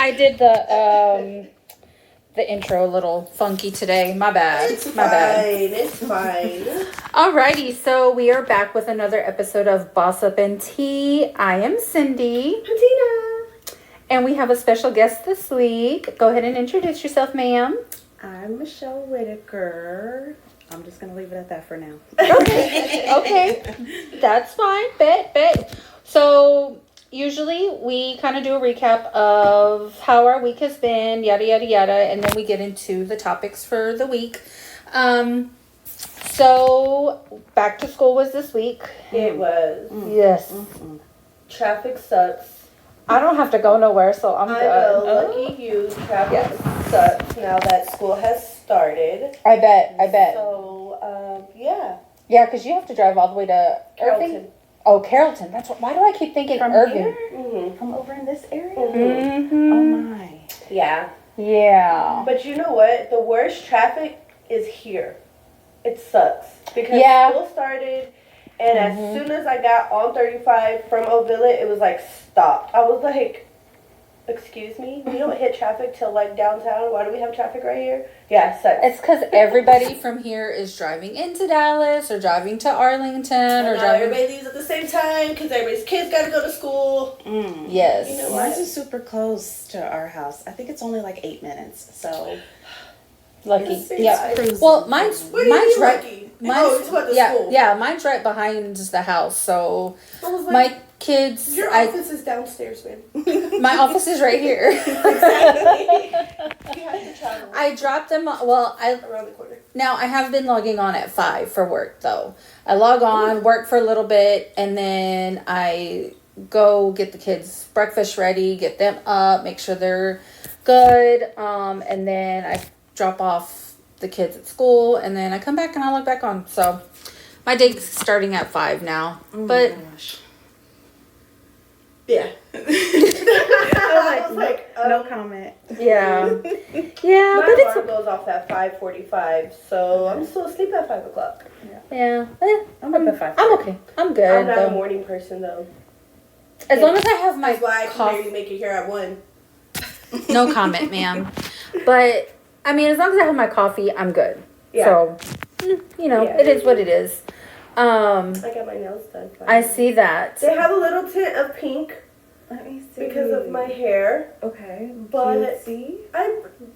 I did the intro a little funky today. My bad. It's My bad. It's fine. Alrighty, so we are back with another episode of Boss Up and Tea. I am Cindy. Patina. And we have a special guest this week. Go ahead and introduce yourself, ma'am. I'm Michelle Whitaker. I'm just going to leave it at that for now. Okay. That's fine. Bet. So, usually we kind of do a recap of how our week has been, yada, yada, yada, and then we get into the topics for the week. So, back to school was this week. It was. Yes. Mm-mm. Traffic sucks. I don't have to go nowhere, so I'm I good. know, lucky you. Traffic sucks now that school has started. I bet. So, yeah. Yeah, because you have to drive all the way to Irving. Carrollton. Oh, Carrollton. That's what. Why do I keep thinking From Irving? here? Mm-hmm. From over in this area? Mm-hmm. Oh my. Yeah. Yeah. But you know what? The worst traffic is here. It sucks. Because school started, and as soon as I got on 35 from Ovilla, it was like, stop. I was like, excuse me? We don't hit traffic till like downtown. Why do we have traffic right here? Yeah, it sucks. It's because everybody from here is driving into Dallas or driving to Arlington And or now driving. everybody leaves at the same time because everybody's kids got to go to school. Mm. Yes. You know what? Mine's is super close to our house. I think it's only like 8 minutes. So, Lucky. Yes, Yeah. cruising. Well, mine's What do you mean right. lucky? Mine's it's what the yeah, school. yeah. Mine's right behind the house, so I was like, my kids. your office is downstairs, man. My office is right here. Exactly. You have to travel I dropped them. Well, around the corner. Now, I have been logging on at 5 for work, though. I log on, work for a little bit, and then I go get the kids' breakfast ready, get them up, make sure they're good, and then I drop off the kids at school, and then I come back and I log back on. So, my day's starting at 5 now. oh But, my gosh. Yeah. I was like, no comment. yeah. Yeah, My but it's... alarm goes off at 5:45, so I'm still asleep at 5 o'clock. Yeah. I'm up at 5. I'm okay. I'm good, I'm not a though. morning person, though. As long as I have my That's why I can coffee. barely make it here at 1. No comment, ma'am. But, I mean, as long as I have my coffee, I'm good. Yeah. So, you know, Yeah. it is what it is. I got my nails done. I see that. They have a little tint of pink Let me see. because of my hair. Okay. But see?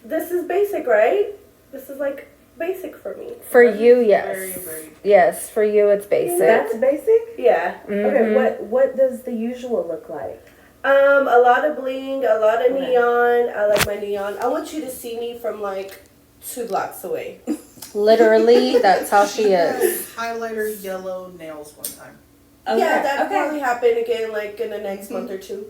This is basic, right? This is like basic for me. For you, yes. Very, very. Yes, for you, it's basic. That's basic? Yeah. Okay, Mhm. what does the usual look like? A lot of bling, a lot of Okay. neon. I like my neon. I want you to see me from like 2 blocks away. Literally, that's how she is. Highlighter yellow nails one time. Yeah, that'll probably happen again like in the next month or 2.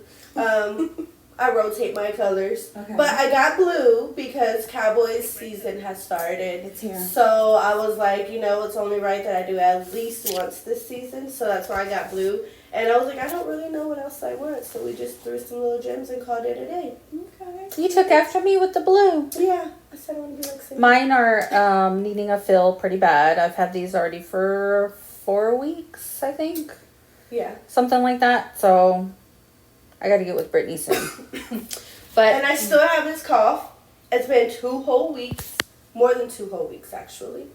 I rotate my colors. Okay. But I got blue because Cowboys season has started. It's here. So I was like, you know, it's only right that I do at least once this season. So that's why I got blue. And I was like, I don't really know what else I want. So we just threw some little gems and called it a day. Okay. You took after me with the blue. Yeah. I said I want to be like Cindy. Mine are needing a fill pretty bad. I've had these already for 4 weeks, I think. Yeah. Something like that. So, I got to get with Brittany soon. But And I still have this cough. It's been 2 whole weeks. More than 2 whole weeks, actually.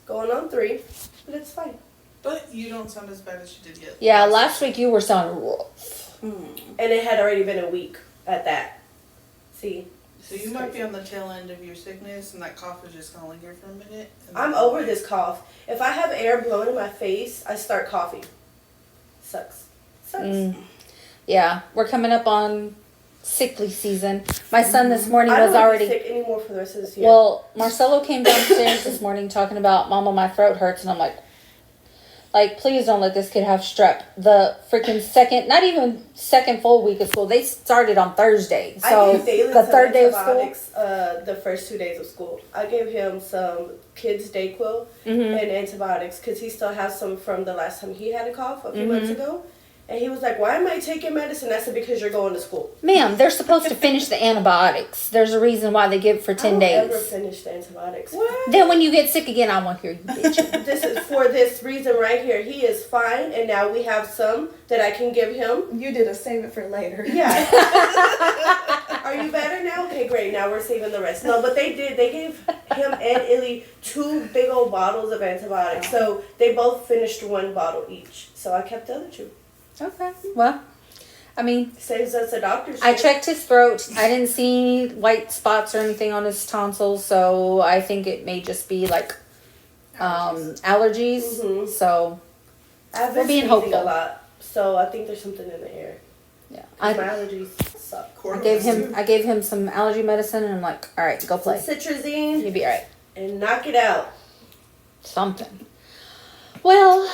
Going on 3. But it's fine. But you don't sound as bad as you did yet. yeah, last week you were sounding rough. And it had already been a week at that. See? So you might be on the tail end of your sickness, and that cough is just gonna linger for a minute. and I'm then- over this cough. If I have air blowing in my face, I start coughing. Sucks. Yeah, we're coming up on sickly season. My son this morning I was don't want to already... be sick anymore for the rest of this year. Well, Marcelo came downstairs this morning talking about, Mama, my throat hurts. And I'm like, please don't let this kid have strep. The freaking second, not even second full week of school. They started on Thursday. So I gave Dalen the some third day of school. antibiotics, the first 2 days of school. I gave him some kids' Dayquil Mm-hmm. and antibiotics because he still has some from the last time he had a cough a few months ago. And he was like, why am I taking medicine? I said, because you're going to school. Ma'am, they're supposed to finish the antibiotics. There's a reason why they give for 10 days. I don't ever finish the antibiotics. What? Then when you get sick again, I won't hear you bitching. This is for this reason right here. He is fine, and now we have some that I can give him. You did a save it for later. Yeah. Are you better now? Okay, great. Now we're saving the rest. No, but they did. They gave him and Illy 2 big old bottles of antibiotics. So they both finished 1 bottle each. So I kept the other 2. Okay. Well, I mean, Saves us a doctor's I fee. checked his throat. I didn't see any white spots or anything on his tonsils, so I think it may just be like allergies. Mhm. So I've we're been being sneezing hopeful. a lot, so I think there's something in the air. yeah, 'Cause my I allergies suck. gave him some allergy medicine, and I'm like, all right, go play. Citrazine You'll be all right. and knock it out. Something. Well,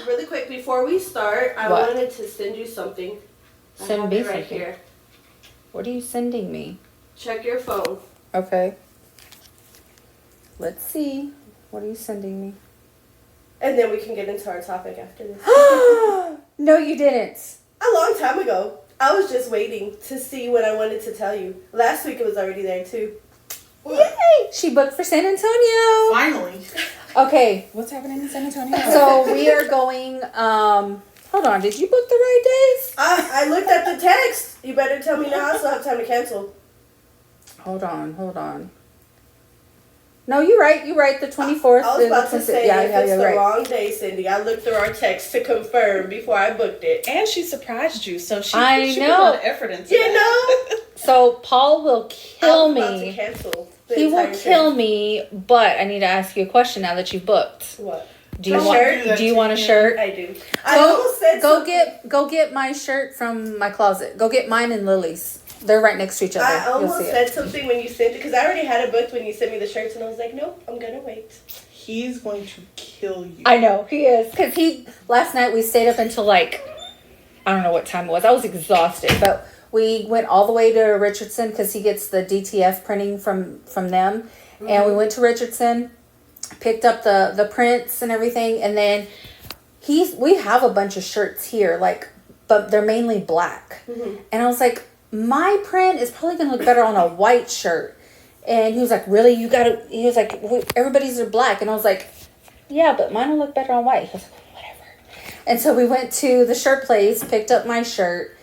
Really quick before we start, I What? wanted to send you something. I Send have me it right something. here. what are you sending me? Check your phone. Okay. Let's see. What are you sending me? And then we can get into our topic after this. No, you didn't. A long time ago. I was just waiting to see what I wanted to tell you. Last week it was already there too. Yay! She booked for San Antonio. Finally. Okay, What's happening in San Antonio? so we are going. Hold on. Did you book the right days? I looked at the text. You better tell me now. I still have time to cancel. Hold on. No, you're right. You're right. The 24th. I was about to say, if it's you're the right. wrong day, Cindy, I looked through our text to confirm before I booked it. And she surprised you, so she I put a know. lot of effort into You that. know? So Paul will kill I was about to me. cancel the He will entire kill trip. me. But I need to ask you a question now that you've booked. What? Do you A want? shirt? Do you want a shirt? I do. I almost said Go get my shirt from my closet. Go get mine and Lily's. They're right next to each other. I You'll almost see it. said something when you sent it because I already had it booked when you sent me the shirts, and I was like, nope, I'm gonna wait. He's going to kill you. I know he is because last night we stayed up until like I don't know what time it was. I was exhausted, but we went all the way to Richardson because he gets the DTF printing from them, and we went to Richardson, picked up the prints and everything, and then we have a bunch of shirts here, but they're mainly black, and I was like, my print is probably gonna look better on a white shirt. And he was like, really? He was like, everybody's are black. And I was like, yeah, but mine will look better on white. He was like, whatever. And so we went to the shirt place, picked up my shirt.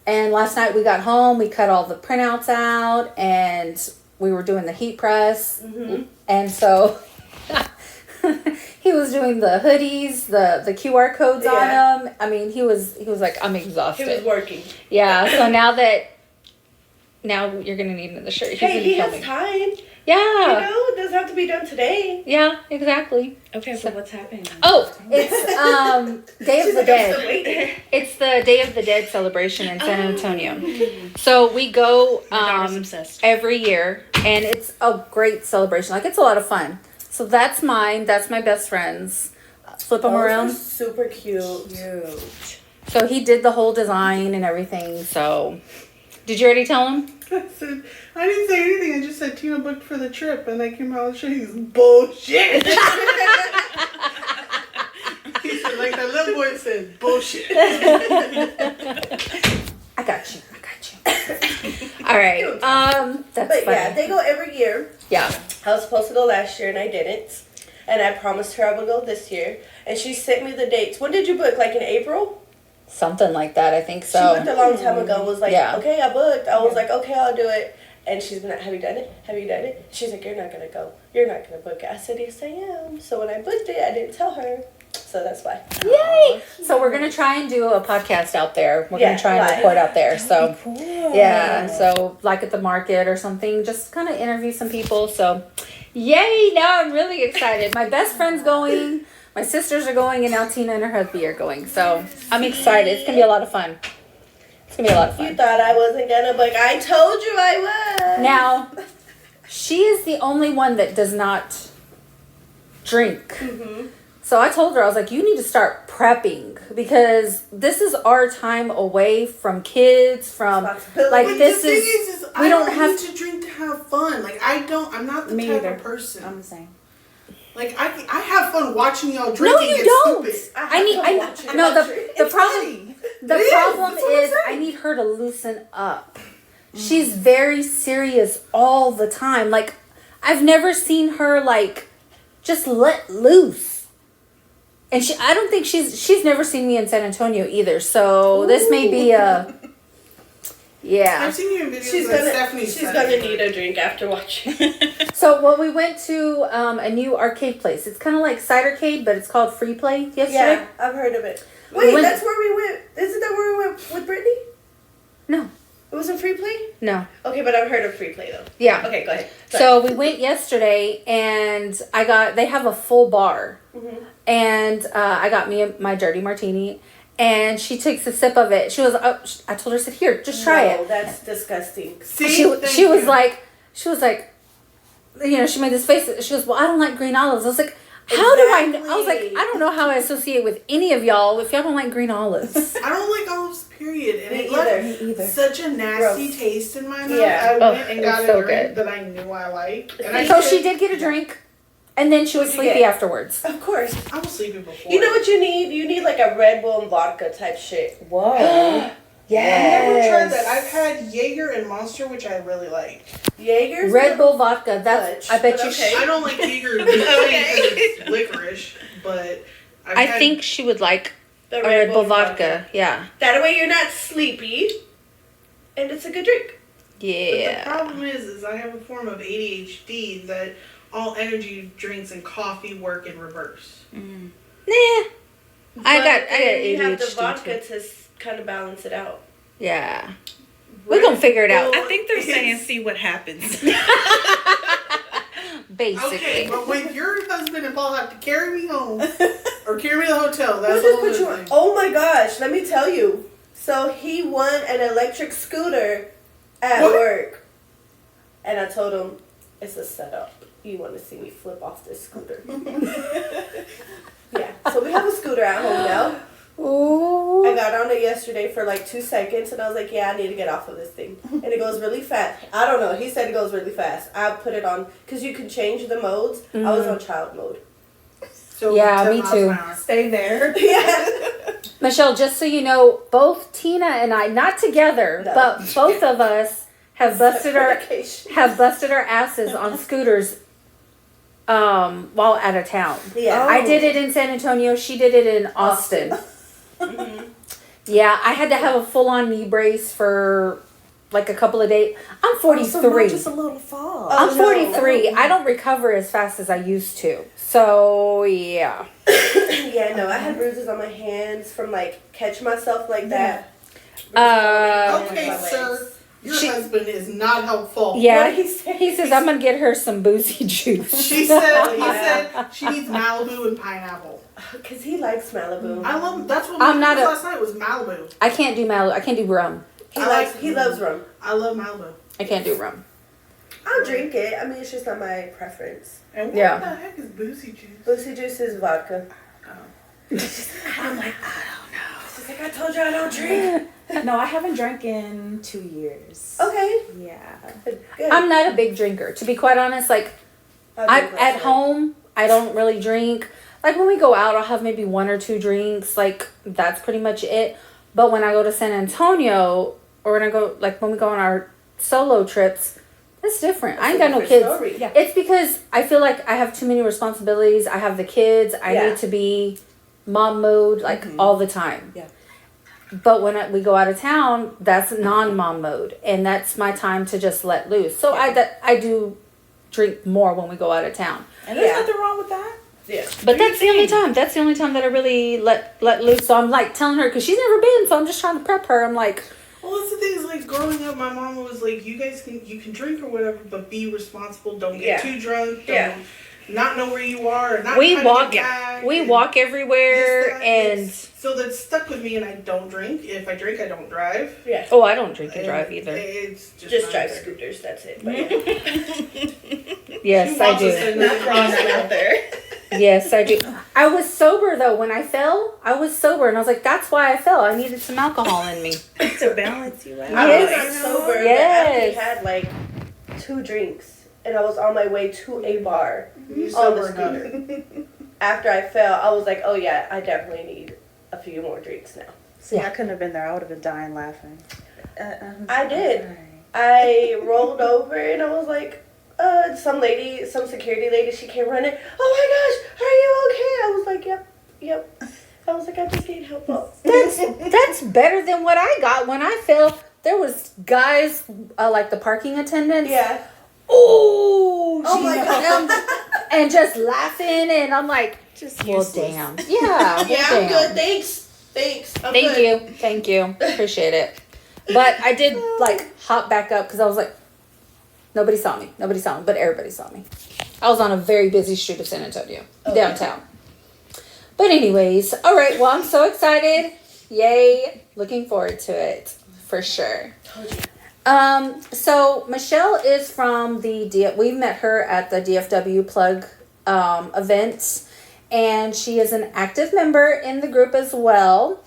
And last night we got home, we cut all the printouts out, and we were doing the heat press. And so he was doing the hoodies, the QR codes on them. I mean, he was like, I'm exhausted. He was working. Yeah, so now you're going to need another shirt. He's Hey, gonna he kill has me. time. Yeah. You know, it doesn't have to be done today. Yeah, exactly. Okay, so what's happening? Oh, it's Day of She's the like, I'm still Dead. waiting. It's the Day of the Dead celebration in San Antonio. So we go daughter's obsessed. every year, and it's a great celebration. Like, it's a lot of fun. So that's mine. That's my best friend's. Flip them Those are around. super cute. Cute. So he did the whole design and everything. So, did you already tell him? I said, I didn't say anything. I just said Tina booked for the trip, and I came out and showed he's bullshit. He said, like that little boy said, bullshit. I got you. All right. That's But funny. yeah, they go every year. Yeah. I was supposed to go last year and I didn't. And I promised her I would go this year. And she sent me the dates. When did you book? Like in April? Something like that, I think She so. booked a long time ago and was like, Yeah. okay, I booked. I was like, okay, I'll do it. And she's been like, have you done it? Have you done it? She's like, you're not going to go. You're not going to book it. I said, yes, I am. So when I booked it, I didn't tell her. So that's why. Yay! So we're gonna try and do a podcast out there. We're Yeah, gonna try and live. record out there. So Cool. yeah, so like at the market or something, just kind of interview some people. So yay! Now I'm really excited. My best friend's going. My sisters are going, and now Tina and her hubby are going. So I'm excited. It's gonna be a lot of fun. It's gonna be a lot of You fun. thought I wasn't going to book. I told you I was. Now, she is the only one that does not drink. Mm-hmm. So I told her, I was like, you need to start prepping because this is our time away from kids, from Responsibility. like But this the thing is is we I don't don't have need to drink to have fun. Like I'm not the Me type either. of person. I'm the same. Like I have fun watching y'all drink No, and you get don't. stupid. I need. have to watch it. No, the It's problem. funny. The problem is I need her to loosen up. She's very serious all the time. Like, I've never seen her, like, just let loose. And I don't think she's never seen me in San Antonio either. So this may be a... Yeah. I've seen you in videos. She's gonna need a drink after watching. So, well, we went to a new arcade place. It's kind of like Cidercade, but it's called Free Play yesterday. Yeah, I've heard of it. Wait, that's where we went. Isn't that where we went with Brittany? No. It wasn't Free Play? No. Okay, but I've heard of Free Play, though. Yeah. Okay, go ahead. Sorry. So, we went yesterday, and they have a full bar. Mm-hmm. And I got me my dirty martini. And she takes a sip of it. She was, I told her, I said, here, just try it. That's disgusting. See, she was like, you know, she made this face. She goes, well, I don't like green olives. I was like, how do I know? I was like, I don't know how I associate with any of y'all if y'all don't like green olives. I don't like olives, period. And Me it either. left such a nasty taste in my mouth. Yeah. I went and got so a drink good. that I knew I liked. So she did get a drink. And then she was sleepy afterwards. Of course. I was sleepy before. You know what you need? You need like a Red Bull and vodka type shit. Whoa. Yes. I've never tried that. I've had Jaeger and Monster, which I really like. Jaeger's Red Bull vodka. That's. I bet you. okay. I don't like Jaeger because it's licorice, but I think she would like the a Red Bull vodka. Yeah. That way you're not sleepy, and it's a good drink. Yeah. But the problem is I have a form of ADHD that all energy drinks and coffee work in reverse. Nah. But I got you have the ADHD vodka too. to kind of balance it out. Yeah. We're gonna figure it out. I think they're saying see what happens. Basically. Okay, but when your husband and Paul have to carry me home or carry me to the hotel, We'll that's just all put you on. Oh my gosh, let me tell you. So he won an electric scooter at work. And I told him, it's a setup. You want to see me flip off this scooter. Yeah, so we have a scooter at home now. Ooh. I got on it yesterday for like 2 seconds and I was like, yeah, I need to get off of this thing. And it goes really fast. I don't know. He said it goes really fast. I put it on, because you can change the modes. I was on child mode. So Yeah, 10 me miles too. an hour. Stay there. Yeah. Michelle, just so you know, both Tina and I, not together, No. but both of us have busted our Certification. asses on scooters while out of town. Yeah. I did it in San Antonio. She did it in Austin. Mm-hmm. Yeah, I had to have a full-on knee brace for like a couple of days. I'm 43. not just a little fall. I'm Oh, no. 43. I don't recover as fast as I used to. So, yeah. Yeah, no, I had bruises on my hands from like catch myself like that. Okay, My sir. legs. Your husband is not helpful. Yeah. What did he say? He says, I'm going to get her some boozy juice. He said Yeah. she needs Malibu and pineapple. Because he likes Malibu. I love that's what I'm we not did a- last night was Malibu. I can't do Malibu. I can't do rum. He loves rum. I love Malibu. I can't do rum. I'll drink it. I mean, it's just not my preference. And what Yeah. the heck is boozy juice? Boozy juice is vodka. I'm like, I don't know. She's like, I told you I don't drink. No, I haven't drank in 2 years. Okay. Yeah. Good. I'm not a big drinker. To be quite honest, like, I'll I drink at less home, I don't really drink. Like, when we go out, I'll have maybe 1 or 2 drinks. Like, that's pretty much it. But when I go to San Antonio, or when we go on our solo trips, it's different. I ain't got no kids. Story. Yeah. It's because I feel like I have too many responsibilities. I have the kids. I Yeah. need to be mom mode, like, all the time. Yeah. But when we go out of town, that's non-mom mode. And that's my time to just let loose. So I do drink more when we go out of town. And there's Yeah. nothing wrong with that. Yeah. But that's the only time. That's the only time that I really let loose. So I'm like telling her, because she's never been, so I'm just trying to prep her. I'm like, Well, that's the thing is like growing up, my mom was like, you can drink or whatever, but be responsible. Don't get too drunk. Don't not know where you are. Not we try to walk, get back, we and walk everywhere, and so that's stuck with me. And I don't drink. If I drink, I don't drive. Yeah. oh, I don't drink and drive either. It's Just not drive there. scooters. That's it. But yeah. Yes, She I wants us do. to Not throwing that out there. Yes, I do. I was sober though when I fell. I was sober, and I was like, "That's why I fell. I needed some alcohol in me." To balance you out. I was Yes. sober. Yes. But I had like 2 drinks, and I was on my way to a bar You on the sober scooter. enough. After I fell, I was like, oh yeah, I definitely need a few more drinks now. See, I couldn't have been there. I would have been dying laughing. I did. I rolled over and I was like, some security lady, she came running. Oh my gosh, are you okay? I was like, yep. I was like, I just need help up. That's better than what I got when I fell. There was guys, like the parking attendants. Yeah. Oh my God. And just laughing, and I'm like, Just well, useless. damn. Yeah. Yeah, well, I'm good. Thanks. I'm Thank good. you. Thank you. Appreciate it. But I did like hop back up because I was like, nobody saw me, but everybody saw me. I was on a very busy street of San Antonio, downtown. But anyways, all right. Well, I'm so excited. Yay. Looking forward to it for sure. So Michelle is from we met her at the DFW Plug event, and she is an active member in the group as well.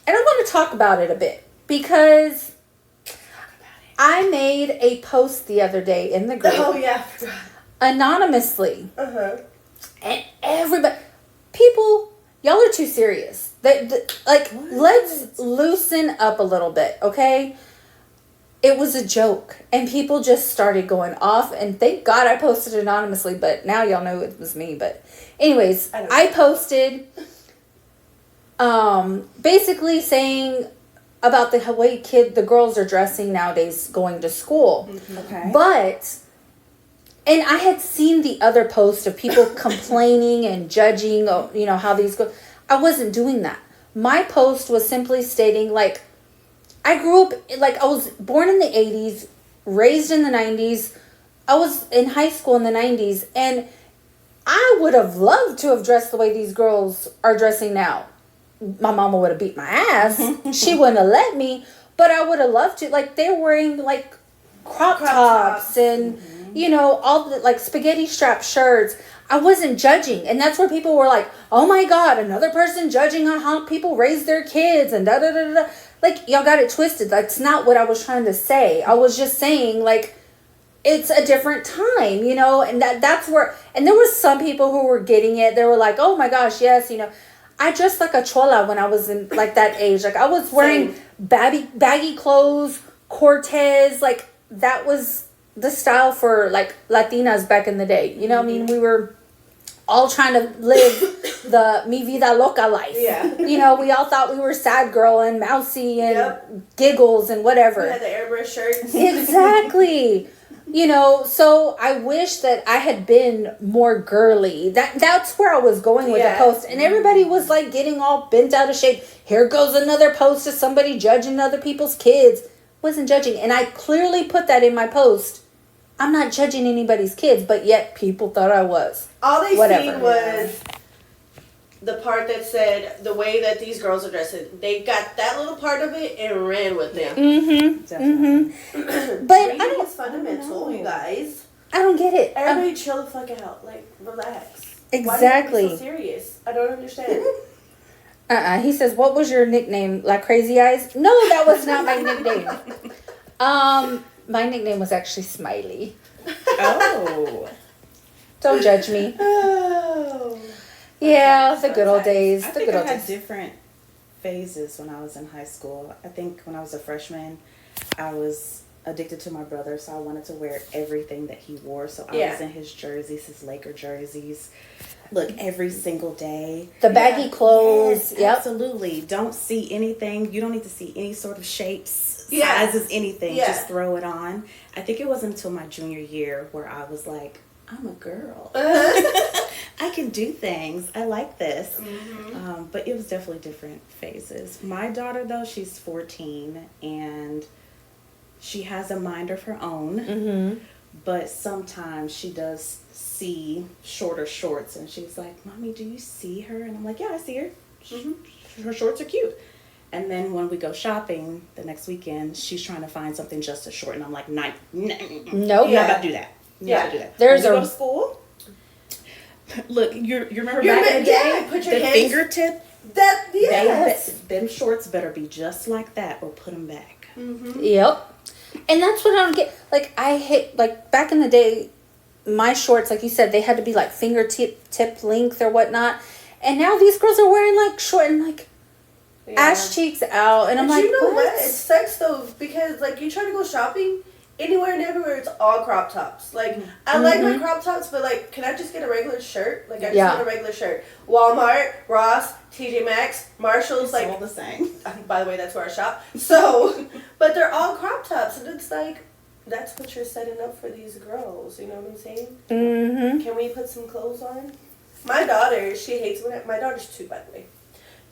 And I want to talk about it a bit because I made a post the other day in the group. Oh yeah. Anonymously. Uh-huh. And people, y'all are too serious. Let's loosen up a little bit, okay? It was a joke, and people just started going off, and thank God I posted anonymously, but now y'all know it was me. But anyways, I posted basically saying about the way the girls are dressing nowadays going to school. Okay. And I had seen the other post of people complaining and judging, how these go. I wasn't doing that. My post was simply stating, like, I grew up, like, I was born in the 80s, raised in the 90s. I was in high school in the 90s, and I would have loved to have dressed the way these girls are dressing now. My mama would have beat my ass. She wouldn't have let me, but I would have loved to. Like, they're wearing, like, crop tops and, all the, like, spaghetti strap shirts. I wasn't judging. And that's where people were like, oh my God, another person judging on how people raise their kids and da-da-da-da-da. Like, y'all got it twisted. That's not what I was trying to say. I was just saying, like, it's a different time, and that's where, and there was some people who were getting it. They were like, oh my gosh, yes, I dressed like a chola when I was in, like, that age. Like, I was wearing baggy clothes, Cortez, like, that was the style for, like, Latinas back in the day. You know what I mean? We were all trying to live the mi vida loca life. Yeah. We all thought we were sad girl and mousy and giggles and whatever. We had the airbrush shirts. Exactly. So I wish that I had been more girly. That's where I was going with the post. And everybody was like getting all bent out of shape. Here goes another post of somebody judging other people's kids. Wasn't judging. And I clearly put that in my post. I'm not judging anybody's kids, but yet people thought I was. All they seen was the part that said the way that these girls are dressing. They got that little part of it and ran with it. But I don't. It's fundamental, you guys. I don't get it. Everybody chill the fuck out. Like, relax. Exactly. Why do you be so serious? I don't understand. He says, what was your nickname? Like Crazy Eyes? No, that was not my nickname. My nickname was actually Smiley. Oh. Don't judge me. Oh. Yeah, the good old days. I The think good old I had days. different phases when I was in high school. I think when I was a freshman, I was addicted to my brother, so I wanted to wear everything that he wore. So I was in his jerseys, his Laker jerseys. Look, every single day. The baggy clothes. Yes, Yep. absolutely. Don't see anything. You don't need to see any sort of shapes, Yeah. sizes, anything. Yeah. Just throw it on. I think it wasn't until my junior year where I was like, I'm a girl. I can do things. I like this. But it was definitely different phases. My daughter, though, she's 14, and she has a mind of her own. But sometimes she does see shorter shorts, and she's like, Mommy, do you see her? And I'm like, yeah, I see her. Her shorts are cute. And then when we go shopping the next weekend, she's trying to find something just as short, and I'm like, no, Nope. you're not about to do that. You're not about to do that. There's when we a- go to school. Look, you remember You back in the remember- day, put your the hands- fingertip. That, yes. Them shorts better be just like that, or put them back. Yep. And that's what I don't get. Like, I hate, like, back in the day, my shorts, like you said, they had to be, like, fingertip length or whatnot. And now these girls are wearing, like, short and, like, ass cheeks out, and I'm but like, you know what? It sucks though, because like you try to go shopping anywhere and everywhere, it's all crop tops. Like I like my crop tops, but like, can I just get a regular shirt? Like I just want a regular shirt. Walmart, Ross, TJ Maxx, Marshalls, it's like all the same. By the way, that's where I shop. So, but they're all crop tops, and it's like, that's what you're setting up for these girls. You know what I'm saying? Mm-hmm. Can we put some clothes on? My daughter, she hates my daughter's 2, by the way.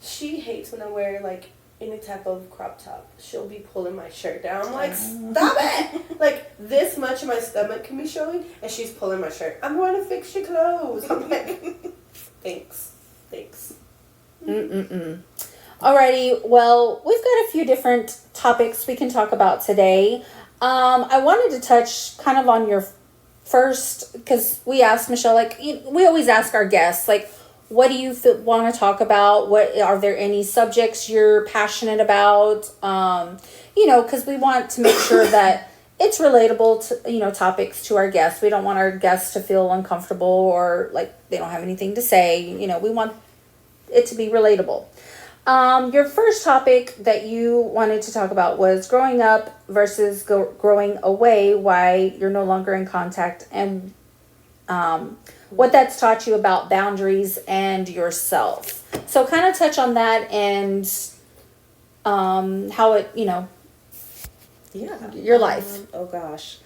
She hates when I wear like any type of crop top. She'll be pulling my shirt down. I'm like, stop it! Like this much of my stomach can be showing, and she's pulling my shirt. I'm going to fix your clothes. I'm like, thanks. Alrighty, well, we've got a few different topics we can talk about today. I wanted to touch kind of on your first, because we asked Michelle, like, we always ask our guests, like, what do you want to talk about? What are there any subjects you're passionate about? Because we want to make sure that it's relatable to, topics to our guests. We don't want our guests to feel uncomfortable or like they don't have anything to say. We want it to be relatable. Your first topic that you wanted to talk about was growing up versus growing away, why you're no longer in contact, and what that's taught you about boundaries and yourself. So kind of touch on that and how it, your life. Oh gosh.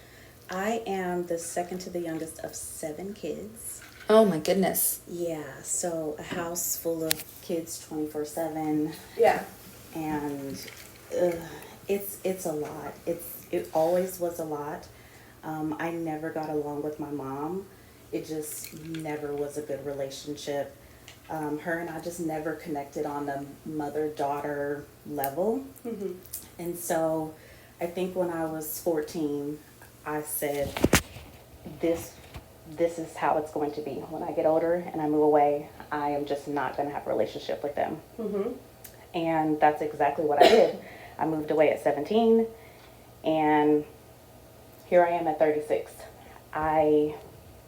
I am the second to the youngest of 7 kids. Oh my goodness. Yeah, so a house full of kids 24/7. Yeah. And it's a lot. It always was a lot. I never got along with my mom. It just never was a good relationship. Her and I just never connected on the mother-daughter level. Mm-hmm. And so I think when I was 14, I said, this is how it's going to be. When I get older and I move away, I am just not going to have a relationship with them. Mm-hmm. And that's exactly what I did. I moved away at 17, and here I am at 36. I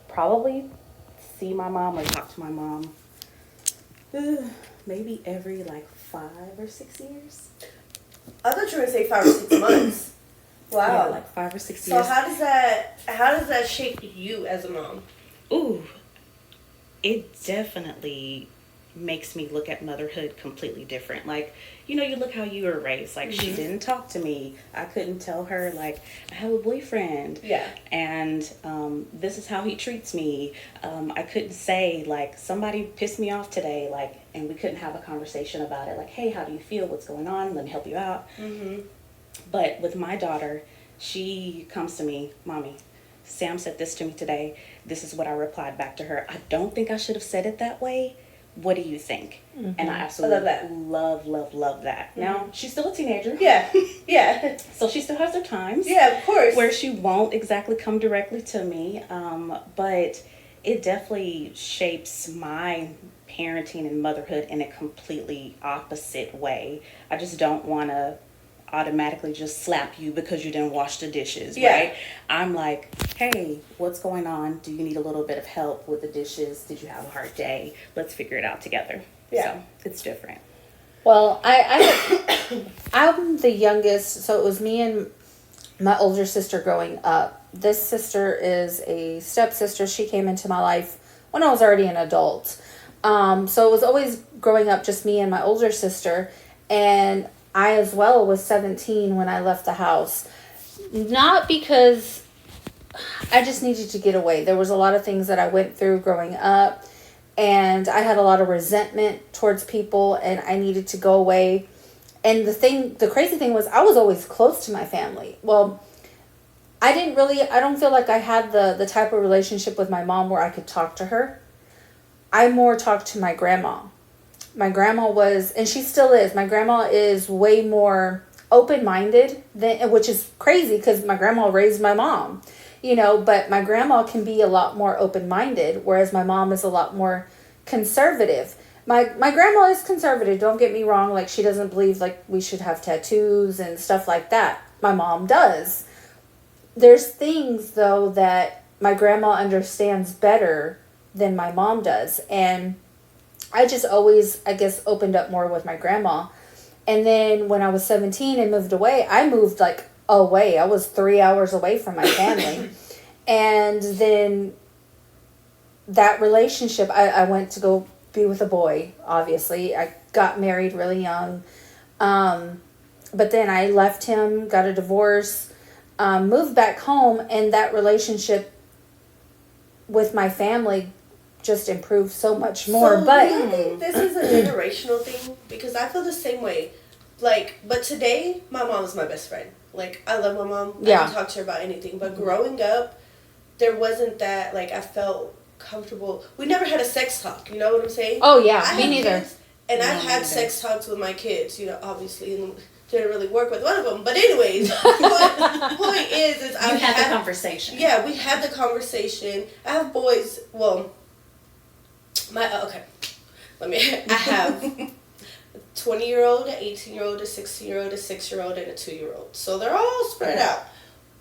probably see my mom or talk to my mom maybe every 5 or 6 years. I thought you were gonna say 5 or 6 months. Wow. Yeah, 5 or 6 years. So how does that shape you as a mom? Ooh, it definitely makes me look at motherhood completely different. You look how you were raised. She didn't talk to me. I couldn't tell her, I have a boyfriend. Yeah. And this is how he treats me. I couldn't say, somebody pissed me off today, and we couldn't have a conversation about it. Hey, how do you feel? What's going on? Let me help you out. Mm-hmm. But with my daughter, she comes to me, Mommy, Sam said this to me today. This is what I replied back to her. I don't think I should have said it that way. What do you think? Mm-hmm. And I absolutely love that. Mm-hmm. Now, she's still a teenager. Yeah. Yeah. So she still has her times. Yeah, of course. Where she won't exactly come directly to me. But it definitely shapes my parenting and motherhood in a completely opposite way. I just don't want to automatically just slap you because you didn't wash the dishes, right? I'm like, hey, what's going on? Do you need a little bit of help with the dishes? Did you have a hard day? Let's figure it out together. Yeah. So it's different. Well, I'm the youngest, so it was me and my older sister growing up. This sister is a stepsister. She came into my life when I was already an adult. So it was always growing up just me and my older sister, and I as well was 17 when I left the house. Not because I just needed to get away. There was a lot of things that I went through growing up, and I had a lot of resentment towards people, and I needed to go away. And the crazy thing was I was always close to my family. Well, I don't feel like I had the type of relationship with my mom where I could talk to her. I more talked to my grandma. My grandma was, and she still is, my grandma is way more open-minded, which is crazy because my grandma raised my mom, but my grandma can be a lot more open-minded, whereas my mom is a lot more conservative. My grandma is conservative, don't get me wrong, she doesn't believe we should have tattoos and stuff like that. My mom does. There's things, though, that my grandma understands better than my mom does, and I just always, I guess, opened up more with my grandma. And then when I was 17 and moved away, I moved like away. I was 3 hours away from my family. And then that relationship, I went to go be with a boy, obviously. I got married really young. But then I left him, got a divorce, moved back home, and that relationship with my family just improved so much more. So, but do you think this is a generational thing? Because I feel the same way. Like, but today, my mom is my best friend. Like, I love my mom. Yeah. I can talk to her about anything. But growing up, there wasn't that, like, I felt comfortable. We never had a sex talk, you know what I'm saying? oh yeah, I me had neither. kids, and I've had sex talks with my kids, you know, obviously, and didn't really work with one of them. But anyways, point is I've had the conversation. Yeah, we had the conversation. I have boys, well, okay, I have a 20-year-old, an 18-year-old, a 16-year-old, a 6-year-old, and a 2-year-old. So they're all spread out.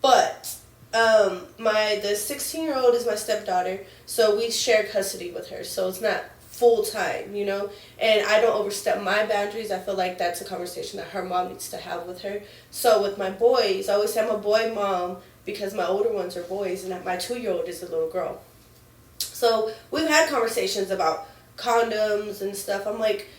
But the 16-year-old is my stepdaughter, so we share custody with her. So it's not full time, you know, and I don't overstep my boundaries. I feel like that's a conversation that her mom needs to have with her. So with my boys, I always say I'm a boy mom because my older ones are boys and my 2-year-old is a little girl. So we've had conversations about condoms and stuff. I'm like,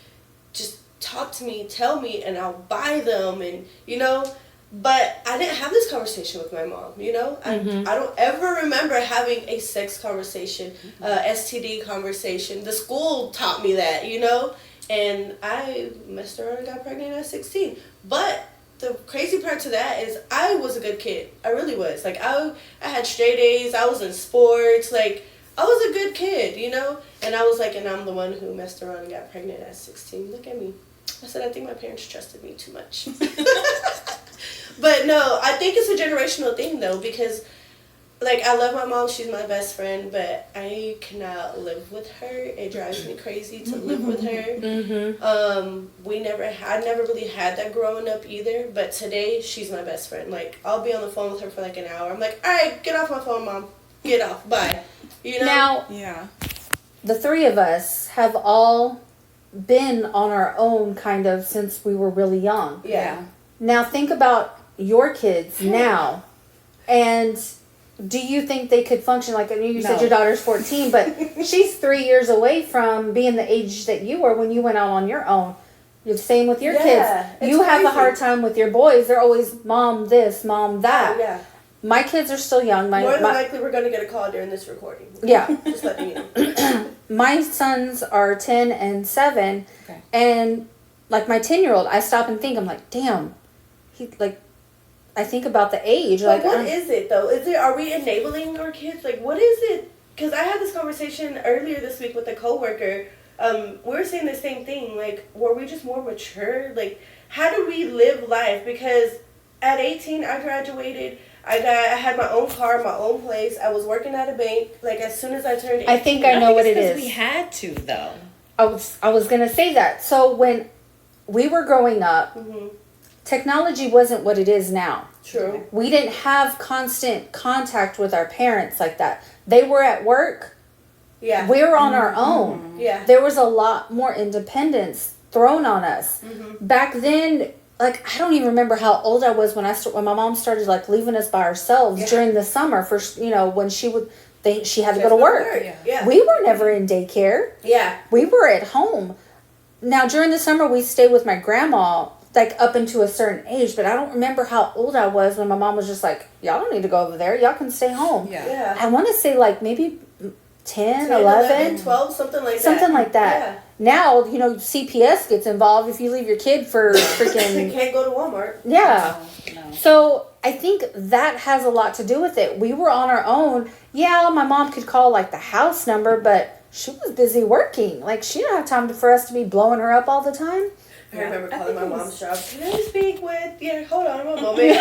just talk to me, tell me, and I'll buy them, and you know. But I didn't have this conversation with my mom, you know? I don't ever remember having a sex conversation, STD conversation. The school taught me that, you know? And I messed around and got pregnant at 16. But the crazy part to that is I was a good kid. I really was. Like, I had straight A's. I was in sports. Like, I was a good kid, you know? And I was like, and I'm the one who messed around and got pregnant at 16. Look at me. I said, I think my parents trusted me too much. But no, I think it's a generational thing though, because like I love my mom, she's my best friend, but I cannot live with her. It drives me crazy to live with her. I never really had that growing up either, but today she's my best friend. Like I'll be on the phone with her for like an hour. I'm like, all right, get off my phone, Mom. Get off. Bye. You know? Now, yeah, the three of us have all been on our own kind of since we were really young. Yeah. Now think about your kids now, and do you think they could function like, I mean, you said your daughter's 14, but she's 3 years away from being the age that you were when you went out on your own. The same with your kids. You have a hard time with your boys. They're always mom this, mom that. Yeah. My kids are still young. More than likely we're going to get a call during this recording. Yeah. Just letting you know. My sons are 10 and 7, and like my 10-year-old, I stop and think, I'm like, damn, I think about the age. But what is it though? Are we enabling our kids? Like, what is it? Because I had this conversation earlier this week with a coworker. We were saying the same thing. Like, were we just more mature? Like, how do we live life? Because at 18, I graduated. I had my own car, my own place. I was working at a bank. Like, as soon as I turned 18. I think I know what it is. We had to though. I was gonna say that. So when we were growing up, technology wasn't what it is now. True. We didn't have constant contact with our parents like that. They were at work. Yeah. We were on our own. Yeah. There was a lot more independence thrown on us. Back then, like, I don't even remember how old I was when my mom started like leaving us by ourselves during the summer for, you know, when she had to go to work. Yeah. We were never in daycare. Yeah. We were at home. Now during the summer we stayed with my grandma like up into a certain age, but I don't remember how old I was when my mom was just like, y'all don't need to go over there. Y'all can stay home. Yeah. I want to say like maybe 10 11, 12, something like that. Something like that. Yeah. Now, you know, CPS gets involved if you leave your kid for You freaking... can't go to Walmart. Yeah. No. So I think that has a lot to do with it. We were on our own. Yeah, my mom could call like the house number, but she was busy working. Like she didn't have time for us to be blowing her up all the time. I remember calling my mom's job. Can I speak with... Yeah, hold on one moment.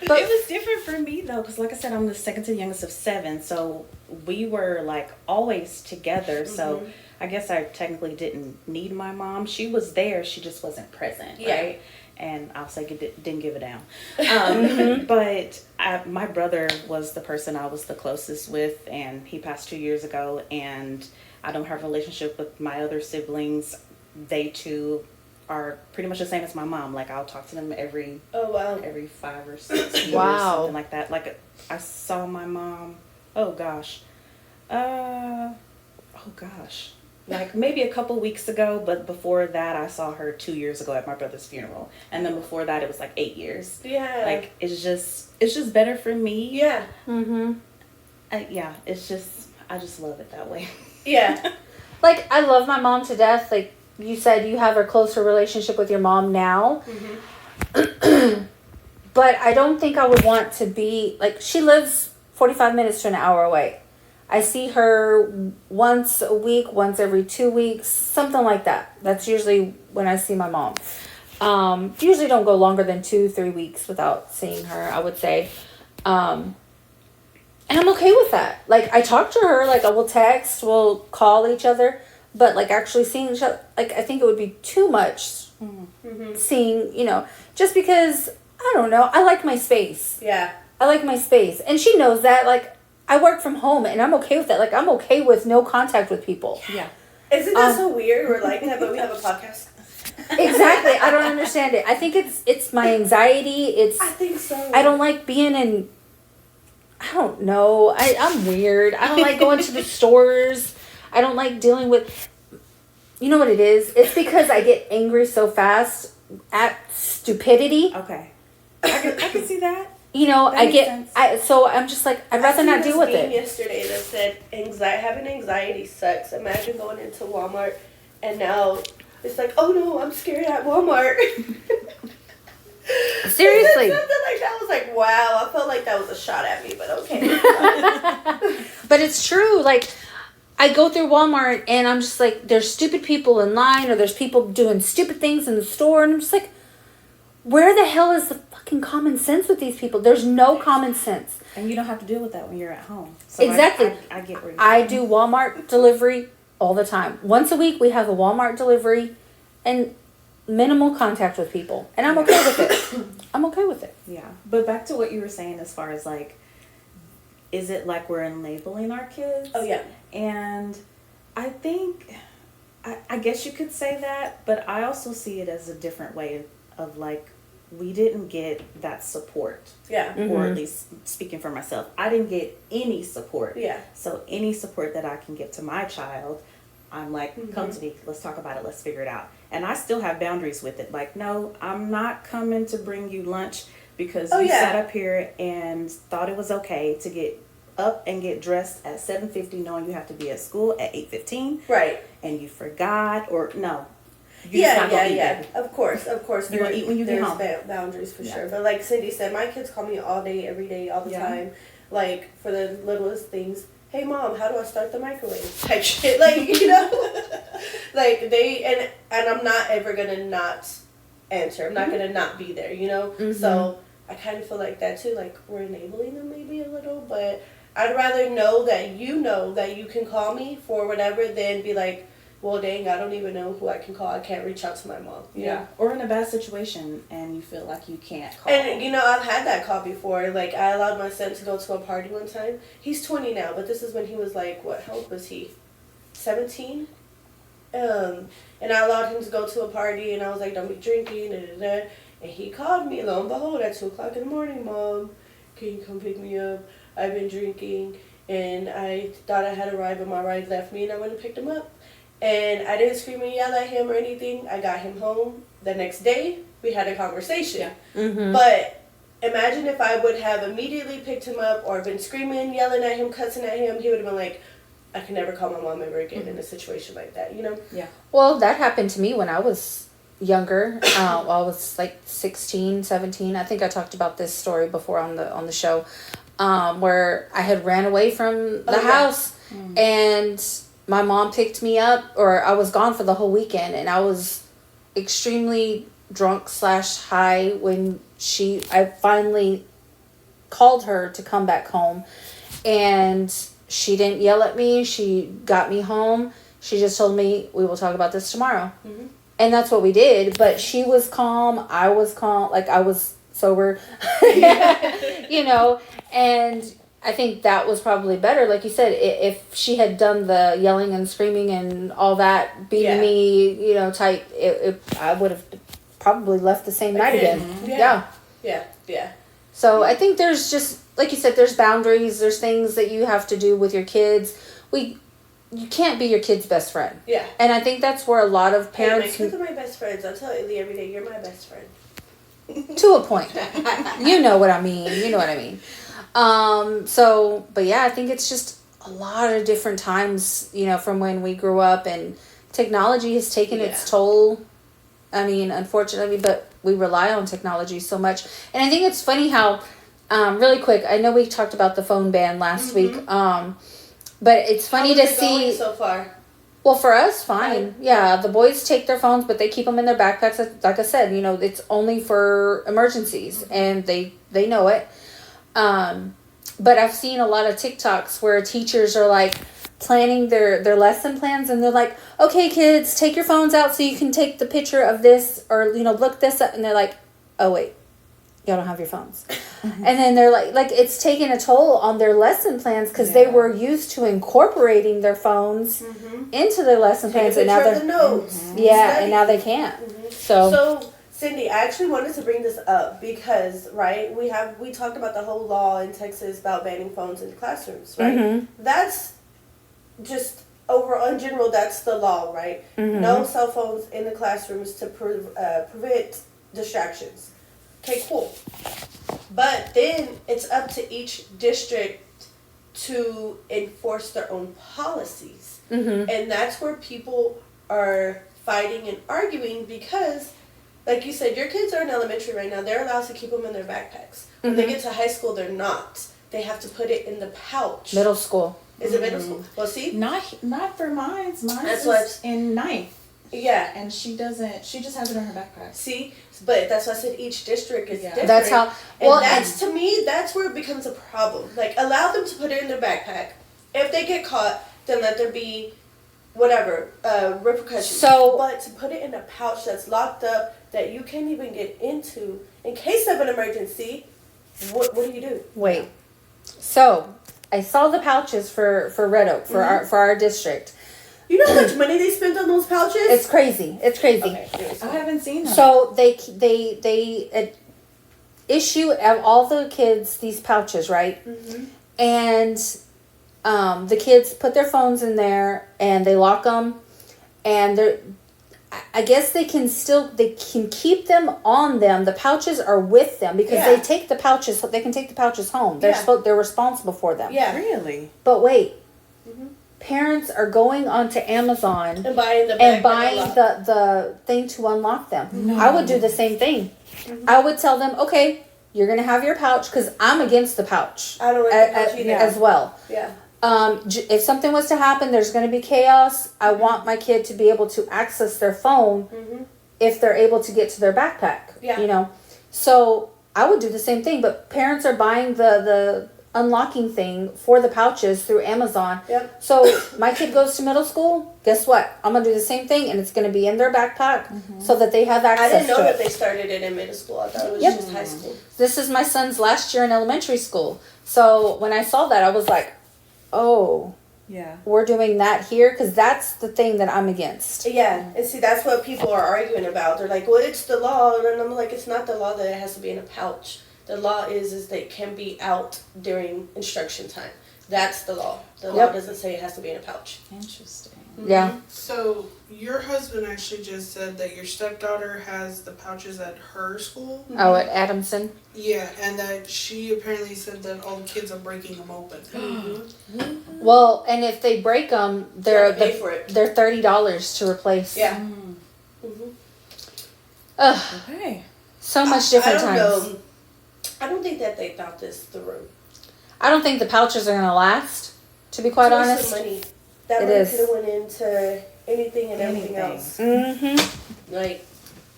But it was different for me though, because like I said, I'm the second to the youngest of 7, so we were like always together. So I guess I technically didn't need my mom. She was there, she just wasn't present, right? And I'll say didn't give a damn. But my brother was the person I was the closest with, and he passed 2 years ago. And I don't have a relationship with my other siblings. They too are pretty much the same as my mom. Like, I'll talk to them every 5 or 6 years, something like that. Like, I saw my mom, like maybe a couple weeks ago, but before that I saw her 2 years ago at my brother's funeral, and then before that it was like 8 years. Yeah. Like, it's just better for me. Yeah. It's just, I just love it that way. Yeah. Like, I love my mom to death. Like you said, you have a closer relationship with your mom now. But I don't think I would want to be, like, she lives 45 minutes to an hour away. I see her once a week, once every 2 weeks, something like that. That's usually when I see my mom. Usually don't go longer than 2-3 weeks without seeing her, I would say. And I'm okay with that. Like, I talk to her, like, I will text, we'll call each other, but, like, actually seeing each other, like, I think it would be too much seeing, just because, I don't know, I like my space. Yeah. I like my space. And she knows that, like, I work from home, and I'm okay with that. Like, I'm okay with no contact with people. Yeah. Isn't that so weird? We're like that, but we have a podcast. Exactly. I don't understand it. I think it's my anxiety. I think so. I don't like being in, I don't know. I'm weird. I don't like going to the stores. I don't like dealing with, you know what it is? It's because I get angry so fast at stupidity. Okay. I can see that. So I'm just like, I'd rather not deal with it. Yesterday that said having anxiety sucks. Imagine going into Walmart and now it's like, oh no, I'm scared at Walmart. Seriously. Something like that. I was like, wow, I felt like that was a shot at me, but okay. But it's true. Like, I go through Walmart and I'm just like, there's stupid people in line, or there's people doing stupid things in the store, and I'm just like, where the hell is the fucking common sense with these people? There's no common sense. And you don't have to deal with that when you're at home. So Exactly. I get where you're I do Walmart delivery all the time. Once a week we have a Walmart delivery and minimal contact with people. And I'm okay with it. I'm okay with it. Yeah. But back to what you were saying as far as, like, is it like we're enabling our kids? Oh, yeah. And I think, I guess you could say that, but I also see it as a different way of like, we didn't get that support. Yeah. Or at least speaking for myself, I didn't get any support. Yeah. So any support that I can give to my child, I'm like, come to me, let's talk about it, let's figure it out. And I still have boundaries with it. Like, no, I'm not coming to bring you lunch because you sat up here and thought it was okay to get up and get dressed at 7:50 knowing you have to be at school at 8:15. Right. And you forgot, or no. Yeah. Of course. You're gonna eat when you get home. There's boundaries for sure. But like Cindy said, my kids call me all day, every day, all the time. Like, for the littlest things. Hey mom, how do I start the microwave? Type shit. Like, like and I'm not ever gonna not answer. I'm not gonna not be there, So I kind of feel like that too. Like, we're enabling them maybe a little, but I'd rather know that you can call me for whatever than be like, well, dang, I don't even know who I can call. I can't reach out to my mom. Yeah. Or in a bad situation and you feel like you can't call. And, I've had that call before. Like, I allowed my son to go to a party one time. He's 20 now, but this is when he was like, how old was he? 17? And I allowed him to go to a party, and I was like, don't be drinking, And he called me, lo and behold, at 2 o'clock in the morning, Mom, can you come pick me up? I've been drinking, and I thought I had a ride, but my ride left me, and I went and picked him up. And I didn't scream and yell at him or anything. I got him home. The next day, we had a conversation. Yeah. But imagine if I would have immediately picked him up or been screaming, yelling at him, cussing at him. He would have been like, I can never call my mom ever again in a situation like that, Yeah. Well, that happened to me when I was younger. I was like 16, 17. I think I talked about this story before on the show, where I had ran away from the house and my mom picked me up, or I was gone for the whole weekend, and I was extremely drunk / high when I finally called her to come back home, and she didn't yell at me. She got me home. She just told me, we will talk about this tomorrow. And that's what we did. But she was calm. I was calm. Like, I was sober, and I think that was probably better. Like you said, if she had done the yelling and screaming and all that, beating me, type, I would have probably left the same night again. Yeah. So I think there's just, like you said, there's boundaries. There's things that you have to do with your kids. You can't be your kid's best friend. Yeah. And I think that's where a lot of parents... Hey, my kids are my best friends. I tell Illy every day, you're my best friend. To a point. You know what I mean. But yeah, I think it's just a lot of different times, from when we grew up, and technology has taken its toll. I mean, unfortunately, but we rely on technology so much. And I think it's funny how, really quick, I know we talked about the phone ban last week, but it's funny to see... so far? Well, for us, fine. Yeah, the boys take their phones, but they keep them in their backpacks. Like I said, it's only for emergencies, and they know it. But I've seen a lot of TikToks where teachers are like planning their lesson plans, and they're like, okay, kids, take your phones out so you can take the picture of this, or, look this up. And they're like, oh, wait, y'all don't have your phones. And then they're like it's taking a toll on their lesson plans, because they were used to incorporating their phones into their lesson plans. And now they're, the notes. Yeah, and now they can't. So Cindy, I actually wanted to bring this up because, right, we talked about the whole law in Texas about banning phones in classrooms, right? That's just overall, in general, that's the law, right? No cell phones in the classrooms to prevent distractions. Okay, cool. But then it's up to each district to enforce their own policies. And that's where people are fighting and arguing, because, like you said, your kids are in elementary right now. They're allowed to keep them in their backpacks. When they get to high school, they're not. They have to put it in the pouch. Middle school. Is it middle school? Well, see? Not for mine. Mine's in 9th. Yeah. And she just has it in her backpack. See? But that's why I said each district is different. That's how... Well, to me, that's where it becomes a problem. Like, allow them to put it in their backpack. If they get caught, then let there be whatever, repercussions. But to put it in a pouch that's locked up, that you can't even get into, in case of an emergency, what do you do? Wait. So, I saw the pouches for Red Oak, for our district. You know how much money they spent on those pouches? It's crazy. Okay, I haven't seen them. So they issue all the kids these pouches, right? And the kids put their phones in there, and they lock them, and I guess they can keep them on them. The pouches are with them, because they can take the pouches home. They're responsible for them. Yeah. Really? But wait. Parents are going onto Amazon and buying the thing to unlock them. No. I would do the same thing. I would tell them, okay, you're going to have your pouch, because I'm against the pouch. I don't like the pouch either. As well. Yeah. If something was to happen, there's going to be chaos. I want my kid to be able to access their phone if they're able to get to their backpack. Yeah. So I would do the same thing. But parents are buying the unlocking thing for the pouches through Amazon. Yep. So my kid goes to middle school. Guess what? I'm gonna do the same thing, and it's gonna be in their backpack so that they have access to it. I didn't know that they started it in middle school. I thought it was just high school. This is my son's last year in elementary school. So when I saw that, I was like, oh, yeah, we're doing that here, because that's the thing that I'm against. Yeah, and see, that's what people are arguing about. They're like, well, it's the law, and I'm like, it's not the law that it has to be in a pouch. The law is they can be out during instruction time. That's the law. The law doesn't say it has to be in a pouch. Interesting. Yeah. So your husband actually just said that your stepdaughter has the pouches at her school. Oh, at Adamson? Yeah, and that she apparently said that all the kids are breaking them open. Well, and if they break them, they're $30 to replace. Yeah. Okay. So much different I don't times. know. I don't think that they thought this through. I don't think the pouches are gonna last, to be quite honest. Money. That money could have went into anything and everything else. Like,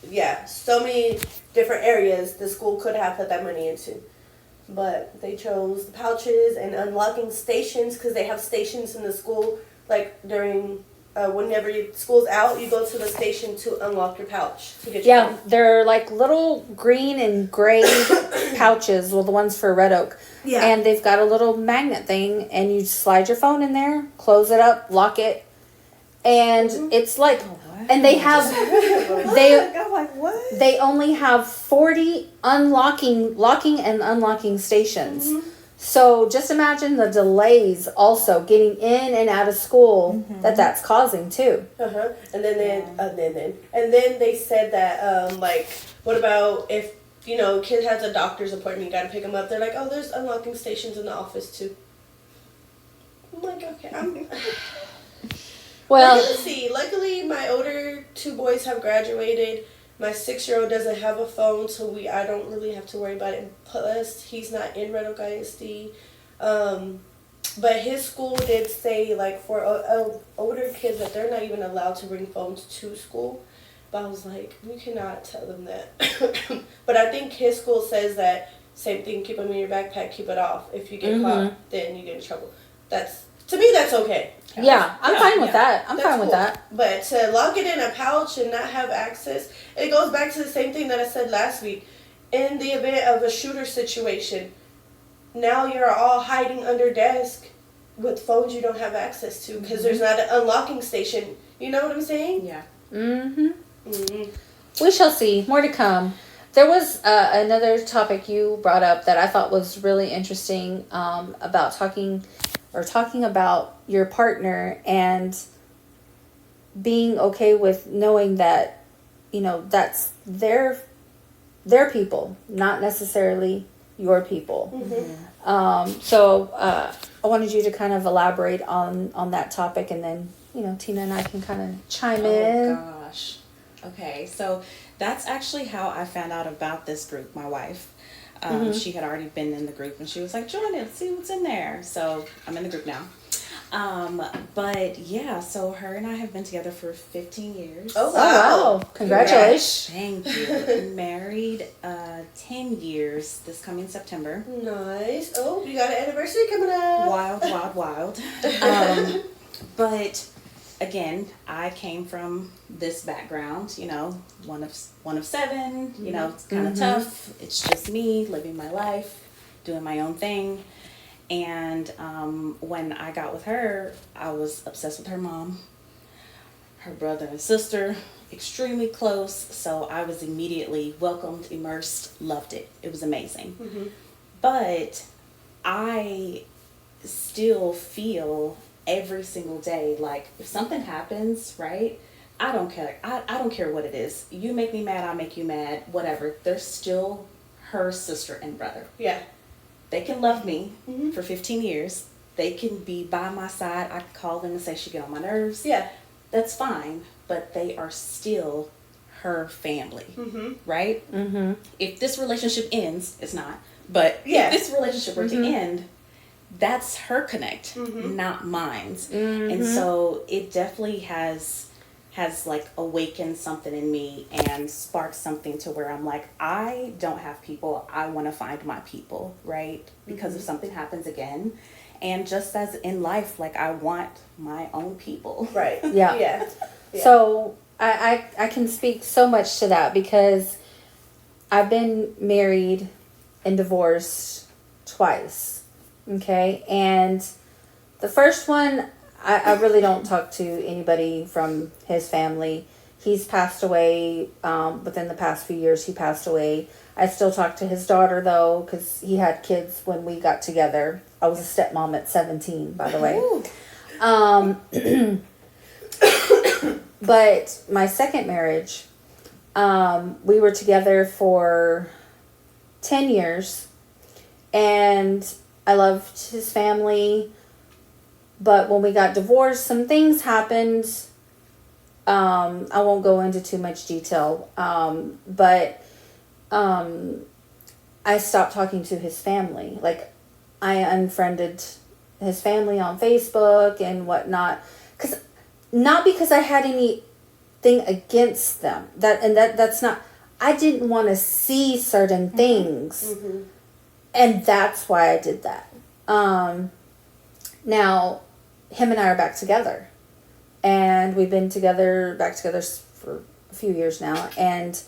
yeah, so many different areas the school could have put that money into. But they chose the pouches and unlocking stations, because they have stations in the school. Like during, whenever school's out, you go to the station to unlock your pouch to get your phone. They're like little green and gray couches, well, the ones for Red Oak. Yeah. And they've got a little magnet thing, and you slide your phone in there, close it up, lock it, and it's like, and they have, I'm like, what? they only have 40 locking and unlocking stations. So just imagine the delays also getting in and out of school that's causing too. And then they said that like, what about if kid has a doctor's appointment, you got to pick them up. They're like, oh, there's unlocking stations in the office too. I'm like, okay, Well, we're gonna see. Luckily, my older 2 boys have graduated. My 6-year-old doesn't have a phone, so I don't really have to worry about it. Plus, he's not in Red Oak ISD. But his school did say, like, for older kids that they're not even allowed to bring phones to school. But I was like, we cannot tell them that. But I think his school says that same thing, keep them in your backpack, keep it off. If you get caught, then you get in trouble. To me, that's okay. yeah, I'm fine with that. I'm fine with that. But to lock it in a pouch and not have access, it goes back to the same thing that I said last week. In the event of a shooter situation, now you're all hiding under desk with phones you don't have access to because there's not an unlocking station. You know what I'm saying? Yeah. We shall see. More to come. There was another topic you brought up that I thought was really interesting about talking about your partner and being okay with knowing that, that's their people, not necessarily your people. So I wanted you to kind of elaborate on that topic, and then, Tina and I can kind of chime in. Oh, gosh. Okay, so that's actually how I found out about this group, my wife. She had already been in the group, and she was like, join it, see what's in there. So I'm in the group now. But yeah, so her and I have been together for 15 years. Oh, wow. Congratulations. Thank you. Married 10 years this coming September. Nice. Oh, you got an anniversary coming up. Wild. But again, I came from this background, one of 7, it's kind of tough. It's just me living my life, doing my own thing. And when I got with her, I was obsessed with her mom, her brother and sister, extremely close. So I was immediately welcomed, immersed, loved it. It was amazing. But I still feel every single day, like, if something happens, right, I don't care. I don't care what it is. You make me mad, I make you mad, whatever. They're still her sister and brother. Yeah. They can love me for 15 years. They can be by my side. I can call them and say she get on my nerves. Yeah. That's fine. But they are still her family. Right? If this relationship ends, it's not. But if this relationship were to end, that's her connect, not mine. And so it definitely has like awakened something in me and sparked something to where I'm like, I don't have people. I want to find my people, right? Because if something happens again, and just as in life, like, I want my own people. Right. Yeah. So I can speak so much to that because I've been married and divorced twice. Okay. And the first one, I really don't talk to anybody from his family. He's passed away within the past few years. He passed away. I still talk to his daughter, though, because he had kids when we got together. I was a stepmom at 17, by the way. But my second marriage, we were together for 10 years. And I loved his family. But when we got divorced, some things happened. I won't go into too much detail. But I stopped talking to his family. Like, I unfriended his family on Facebook and whatnot. Not because I had anything against them. That's not... I didn't want to see certain things. And that's why I did that. Now, him and I are back together. And we've been back together for a few years now. And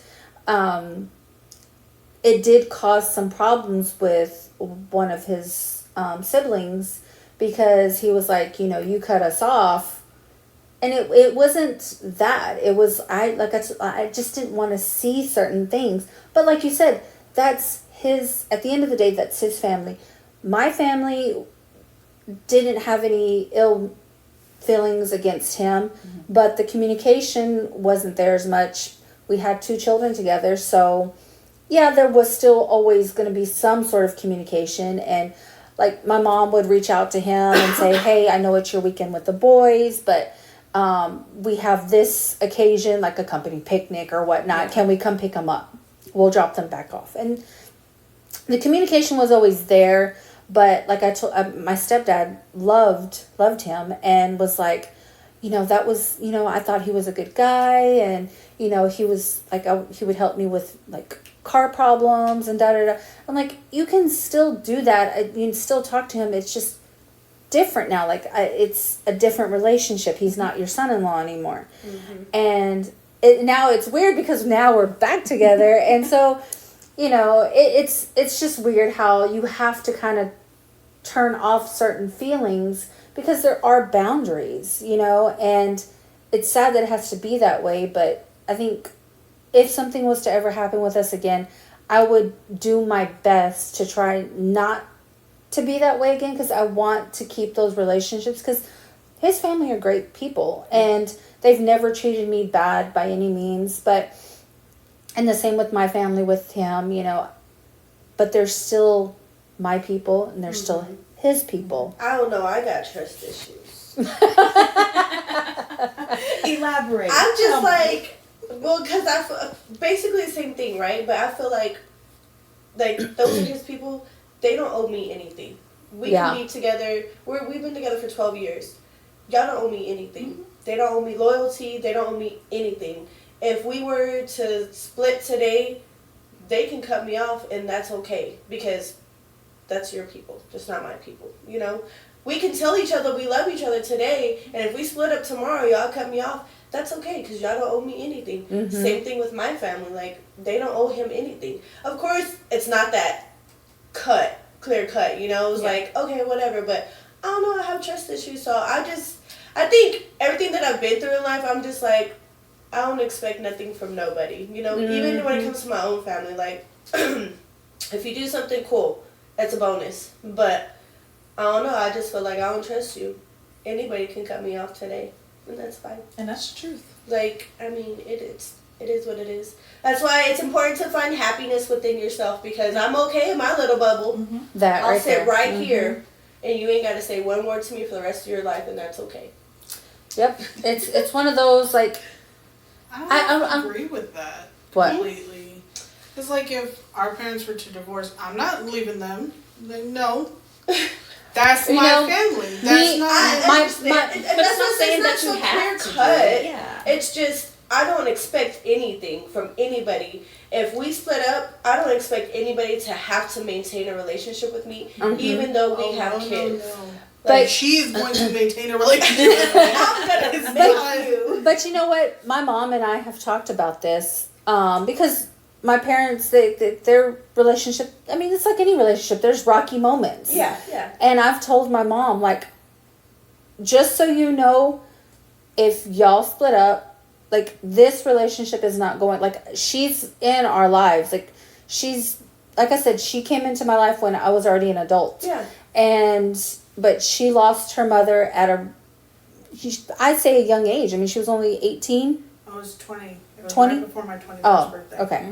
it did cause some problems with one of his siblings, because he was like, you cut us off. And it wasn't that. It was, I just didn't want to see certain things. But like you said, that's his, at the end of the day, that's his family. My family didn't have any ill feelings against him, but the communication wasn't there as much. We had 2 children together, so yeah, there was still always going to be some sort of communication. And like my mom would reach out to him and say, hey, I know it's your weekend with the boys, but we have this occasion, like a company picnic or whatnot. Can we come pick them up? We'll drop them back off. And the communication was always there. But like I told, my stepdad loved him and was like, that was, I thought he was a good guy. And, he was like, he would help me with like car problems and da-da-da. I'm like, you can still do that. You can still talk to him. It's just different now. Like it's a different relationship. He's not your son-in-law anymore. And now it's weird because now we're back together. And so, it's just weird how you have to kind of turn off certain feelings because there are boundaries, and it's sad that it has to be that way. But I think if something was to ever happen with us again, I would do my best to try not to be that way again, because I want to keep those relationships, because his family are great people and they've never treated me bad by any means. But, and the same with my family with him, but they're still my people and they're still his people. I don't know. I got trust issues. Elaborate. I'm just like, because I feel basically the same thing, right? But I feel like those are his people. They don't owe me anything. We can be together. We've been together for 12 years. Y'all don't owe me anything. They don't owe me loyalty. They don't owe me anything. If we were to split today, they can cut me off, and that's okay, because that's your people, just not my people. We can tell each other we love each other today, and if we split up tomorrow, y'all cut me off, that's okay, because y'all don't owe me anything. Same thing with my family. Like, they don't owe him anything. Of course, it's not that clear cut, it's like, okay, whatever, but I don't know, I have trust issues. So I think everything that I've been through in life, I'm just like, I don't expect nothing from nobody, even when it comes to my own family. Like, if you do something cool, that's a bonus, but I don't know, I just feel like I don't trust you. Anybody can cut me off today, and that's fine. And that's the truth. Like, I mean, it is what it is. That's why it's important to find happiness within yourself, because I'm okay in my little bubble. I'll sit right here, and you ain't got to say one word to me for the rest of your life, and that's okay. Yep. It's one of those, like, I agree with that what? Completely. It's like if our parents were to divorce, I'm not leaving them. Like, no. That's my family. That's not I understand. And that's not saying that you have to cut. Yeah. It's just, I don't expect anything from anybody. If we split up, I don't expect anybody to have to maintain a relationship with me, even though we have kids. No. Like, she's going to maintain a relationship with me. I'm gonna make you. But you know what? My mom and I have talked about this because my parents, their relationship, I mean, it's like any relationship. There's rocky moments. Yeah. And I've told my mom, like, just so you know, if y'all split up, like, this relationship is not going, like, she's in our lives. Like, she's, like I said, she came into my life when I was already an adult. Yeah. But she lost her mother at I'd say a young age. I mean, she was only 18. I was 20. It was 20? right before my 21st birthday. Okay.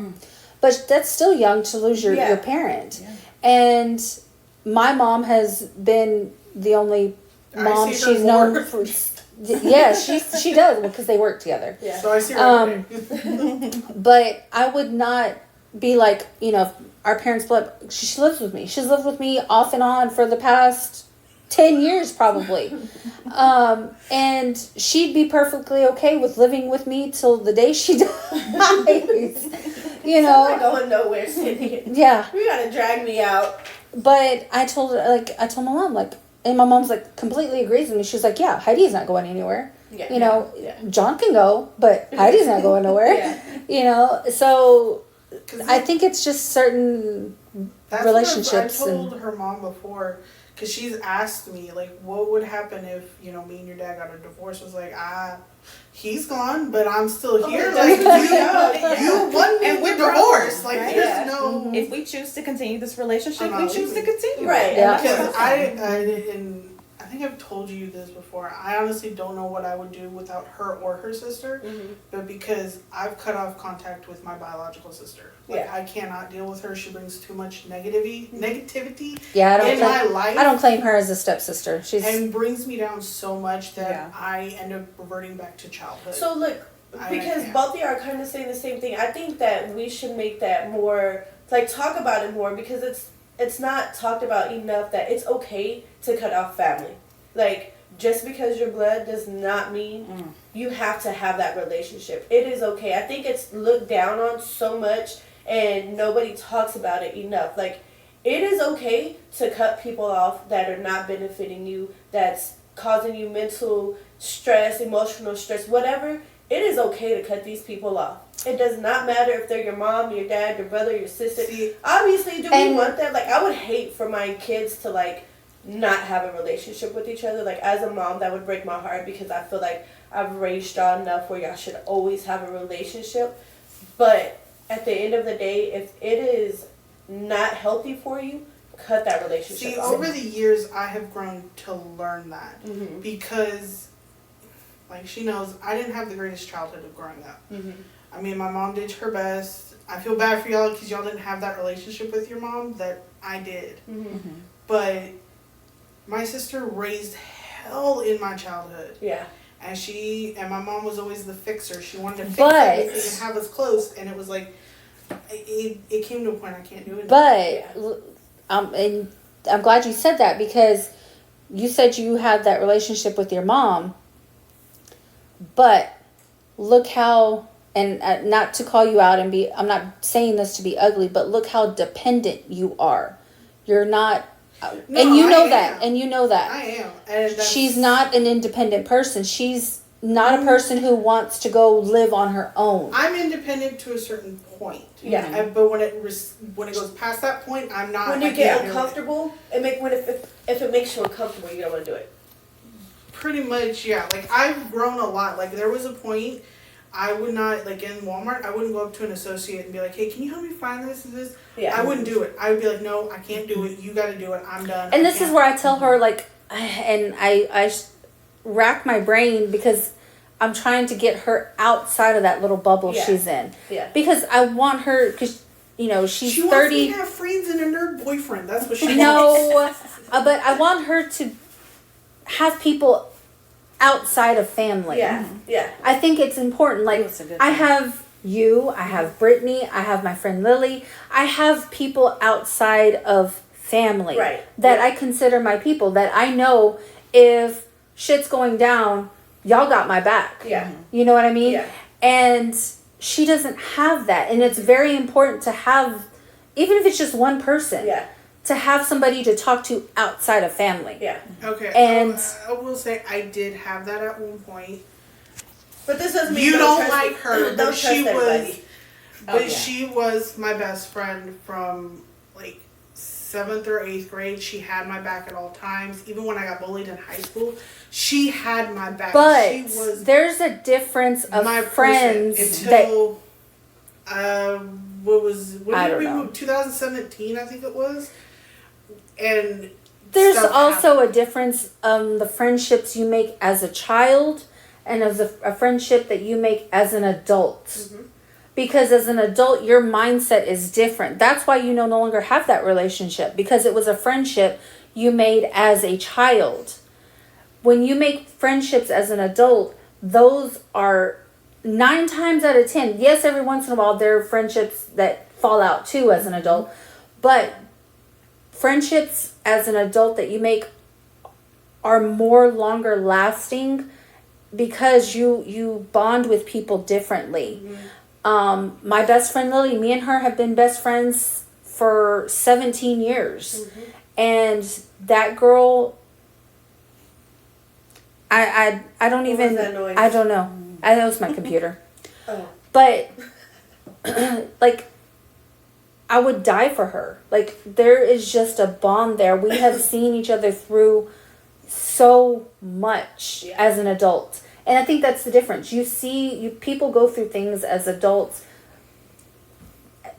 But that's still young to lose your parent. Yeah. And my mom has been the only mom she's known for. Yeah, she does, because they work together. Yeah. So I see her. But I would not be like, if our parents split up, she lives with me. She's lived with me off and on for the past 10 years probably. And she'd be perfectly okay with living with me till the day she dies. I'm not going nowhere, Cindy. Yeah. You gotta drag me out. But I told my mom, like, and my mom's like completely agrees with me. She's like, yeah, Heidi's not going anywhere. Yeah. John can go, but Heidi's not going nowhere. Yeah. So I think it's just certain relationships. I told her mom before, because she's asked me, like, what would happen if, me and your dad got a divorce? I was like, he's gone, but I'm still here. Like, you won me with divorce. Like, there's no... If we choose to continue this relationship, we choose to continue. Right. Yeah. Because I think I've told you this before. I honestly don't know what I would do without her or her sister, but because I've cut off contact with my biological sister. Like, I cannot deal with her. She brings too much negativity in my life. I don't claim her as a stepsister. And brings me down so much that I end up reverting back to childhood. So look, because both of you are kind of saying the same thing, I think that we should make that more, like, talk about it more, because it's not talked about enough that it's okay to cut off family. Like, just because you're blood does not mean you have to have that relationship. It is okay. I think it's looked down on so much and nobody talks about it enough. Like, it is okay to cut people off that are not benefiting you, that's causing you mental stress, emotional stress, whatever. It is okay to cut these people off. It does not matter if they're your mom, your dad, your brother, your sister. Obviously, do we want that? Like, I would hate for my kids to, like, not have a relationship with each other. Like, as a mom, that would break my heart, because I feel like I've raised y'all enough where y'all should always have a relationship. But at the end of the day, if it is not healthy for you, cut that relationship off. Over the years, I have grown to learn that. Because, like, she knows I didn't have the greatest childhood of growing up. I mean, my mom did her best. I feel bad for y'all because y'all didn't have that relationship with your mom that I did. But my sister raised hell in my childhood. Yeah. And my mom was always the fixer. She wanted to fix everything and have us close. And it was like, it came to a point I can't do it anymore. But, and I'm glad you said that, because you said you had that relationship with your mom. But look how, and not to call you out and I'm not saying this to be ugly, but look how dependent you are. You're not, no, and you know that. I am. And she's not an independent person. She's not a person who wants to go live on her own. I'm independent to a certain point. Yeah. But when it goes past that point, I'm not. When you get uncomfortable, if it makes you uncomfortable, you don't want to do it. Pretty much, yeah. Like, I've grown a lot. Like, there was a point I would not, like, in Walmart, I wouldn't go up to an associate and be like, hey, can you help me find this and this? Yeah. I wouldn't do it. I would be like, no, I can't do it. You got to do it. I'm done. And this is where I tell her, like, and I rack my brain, because I'm trying to get her outside of that little bubble she's in. Yeah. Because I want her, because, she's she 30. Wants me to have friends and a nerd boyfriend. That's what she wants. No, but I want her to have people outside of family. Yeah, yeah. I think it's important. Like, I have you, I have Brittany, I have my friend Lily. I have people outside of family that I consider my people, that I know if shit's going down, y'all got my back. Yeah. You know what I mean? Yeah. And she doesn't have that. And it's very important to have, even if it's just one person. Yeah. To have somebody to talk to outside of family. Yeah. Okay. And I will say I did have that at one point. But this doesn't mean you don't like her. But she was. But she was my best friend from, like, 7th or 8th grade. She had my back at all times. Even when I got bullied in high school, she had my back. But she was there's a difference of my friends until when did we know. move? 2017, I think it was. And there's also a difference the friendships you make as a child and as a friendship that you make as an adult. Because as an adult, your mindset is different. That's why you no longer have that relationship, because it was a friendship you made as a child. When you make friendships as an adult, those are 9 times out of 10. Yes, every once in a while there are friendships that fall out too as an adult, but friendships as an adult that you make are more longer lasting because you bond with people differently. My best friend Lily, me and her have been best friends for 17 years. And that girl, I don't even, I don't know. I know it's my computer. But like, I would die for her. Like, there is just a bond there. We have seen each other through so much as an adult. And I think that's the difference. People go through things as adults,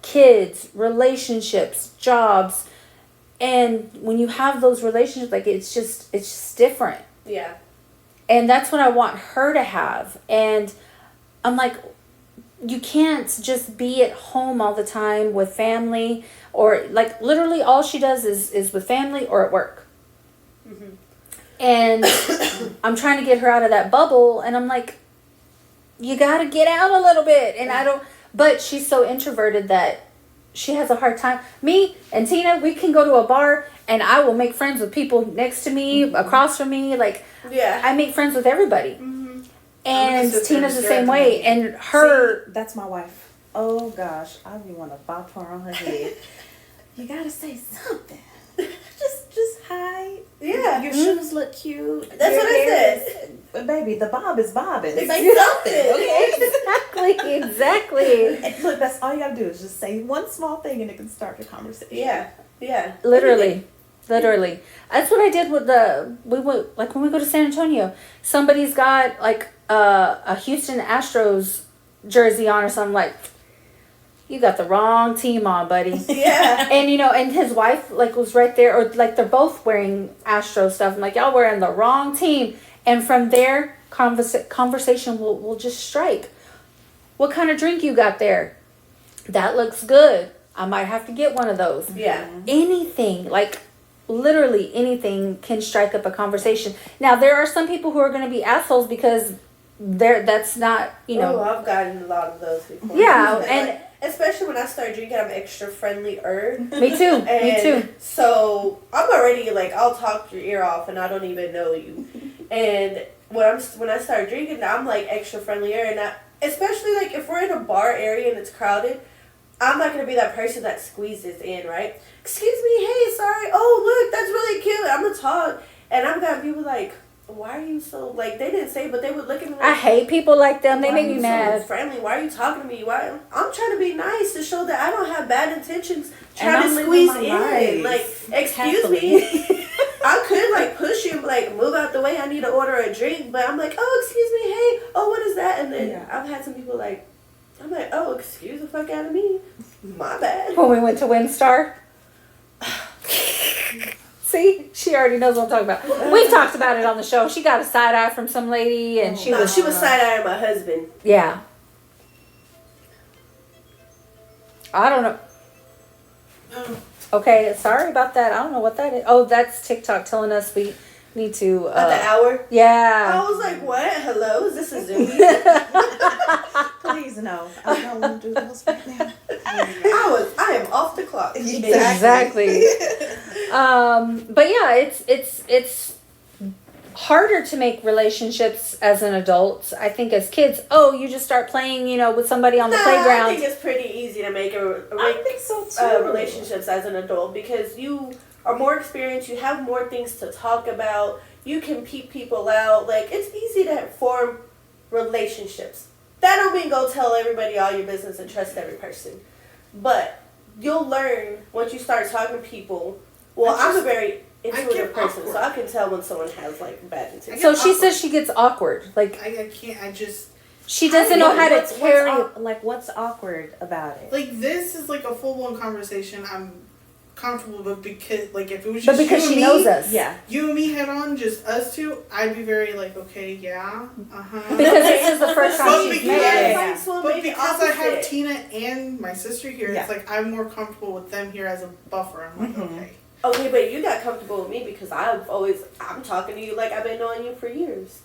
kids, relationships, jobs, and when you have those relationships, like, it's just different. Yeah. And that's what I want her to have. And I'm like, you can't just be at home all the time with family, or like literally all she does is with family or at work. Mm-hmm. And I'm trying to get her out of that bubble, and I'm like, you gotta get out a little bit. And but she's so introverted that she has a hard time. Me and Tina, we can go to a bar and I will make friends with people next to me, across from me. Like, I make friends with everybody. Mm-hmm. And Tina's the same way. And her... See, that's my wife. Oh, gosh. I really want to bop her on her head. You got to say something. Just hi. Yeah. Your shoes look cute. That's what I said. Baby, the bob is bobbing. Say something. Okay? Exactly. And look, that's all you got to do is just say one small thing and it can start a conversation. Yeah. Literally. That's what I did with when we go to San Antonio. Somebody's got like a Houston Astros jersey on or something. Like, you got the wrong team on, buddy. Yeah. And and his wife like was right there, or like they're both wearing Astro stuff. I'm like, y'all wearing the wrong team. And from there, conversation will just strike. What kind of drink you got there? That looks good. I might have to get one of those. Yeah. Anything, like literally anything can strike up a conversation. Now, there are some people who are going to be assholes because that's not, Oh, I've gotten a lot of those before. Yeah, and especially when I start drinking, I'm extra friendlier. Me too. Me too. So I'm already like, I'll talk your ear off, and I don't even know you. And when I start drinking, I'm like extra friendlier, and especially like if we're in a bar area and it's crowded, I'm not gonna be that person that squeezes in, right? Excuse me, hey, sorry. Oh, look, that's really cute. I'm gonna talk, and I'm gonna be like, why are you so like? They didn't say, but they would look at me. Like, I hate people like them. They make me mad. So friendly. Why are you talking to me? Why? I'm trying to be nice to show that I don't have bad intentions. Trying to squeeze in, like, excuse me. I could like push you, like move out the way. I need to order a drink, but I'm like, oh, excuse me, hey, oh, what is that? And then I've had some people like, I'm like, oh, excuse the fuck out of me. My bad. When we went to WinStar. See, she already knows what I'm talking about. We've talked about it on the show. She got a side eye from some lady, and she was side eyeing my husband. Yeah. I don't know. Okay, sorry about that. I don't know what that is. Oh, that's TikTok telling us we need to. At the hour. Yeah. I was like, what? Hello, is this a Zoom? Please no. I don't want to do those right now. I am off the clock. Exactly. But yeah, it's harder to make relationships as an adult. I think as kids, you just start playing, with somebody on the playground. I think it's pretty easy to make I think so too. Relationships as an adult because you are more experienced. You have more things to talk about. You can peep people out. Like, it's easy to form relationships. That don't mean go tell everybody all your business and trust every person. But you'll learn once you start talking to people. Well, I'm a very intuitive person, so I can tell when someone has like bad intentions. So she says she gets awkward. Like, I can't. She doesn't know how to carry. What's awkward about it? Like, this is like a full-blown conversation. I'm comfortable, but because like if it was just because she knows us, you and me head on, just us two, I'd be very like, okay, yeah, because this is the first time she's met. But because I have Tina and my sister here, it's like I'm more comfortable with them here as a buffer. I'm like, okay. Okay, but you got comfortable with me because I'm talking to you like I've been knowing you for years.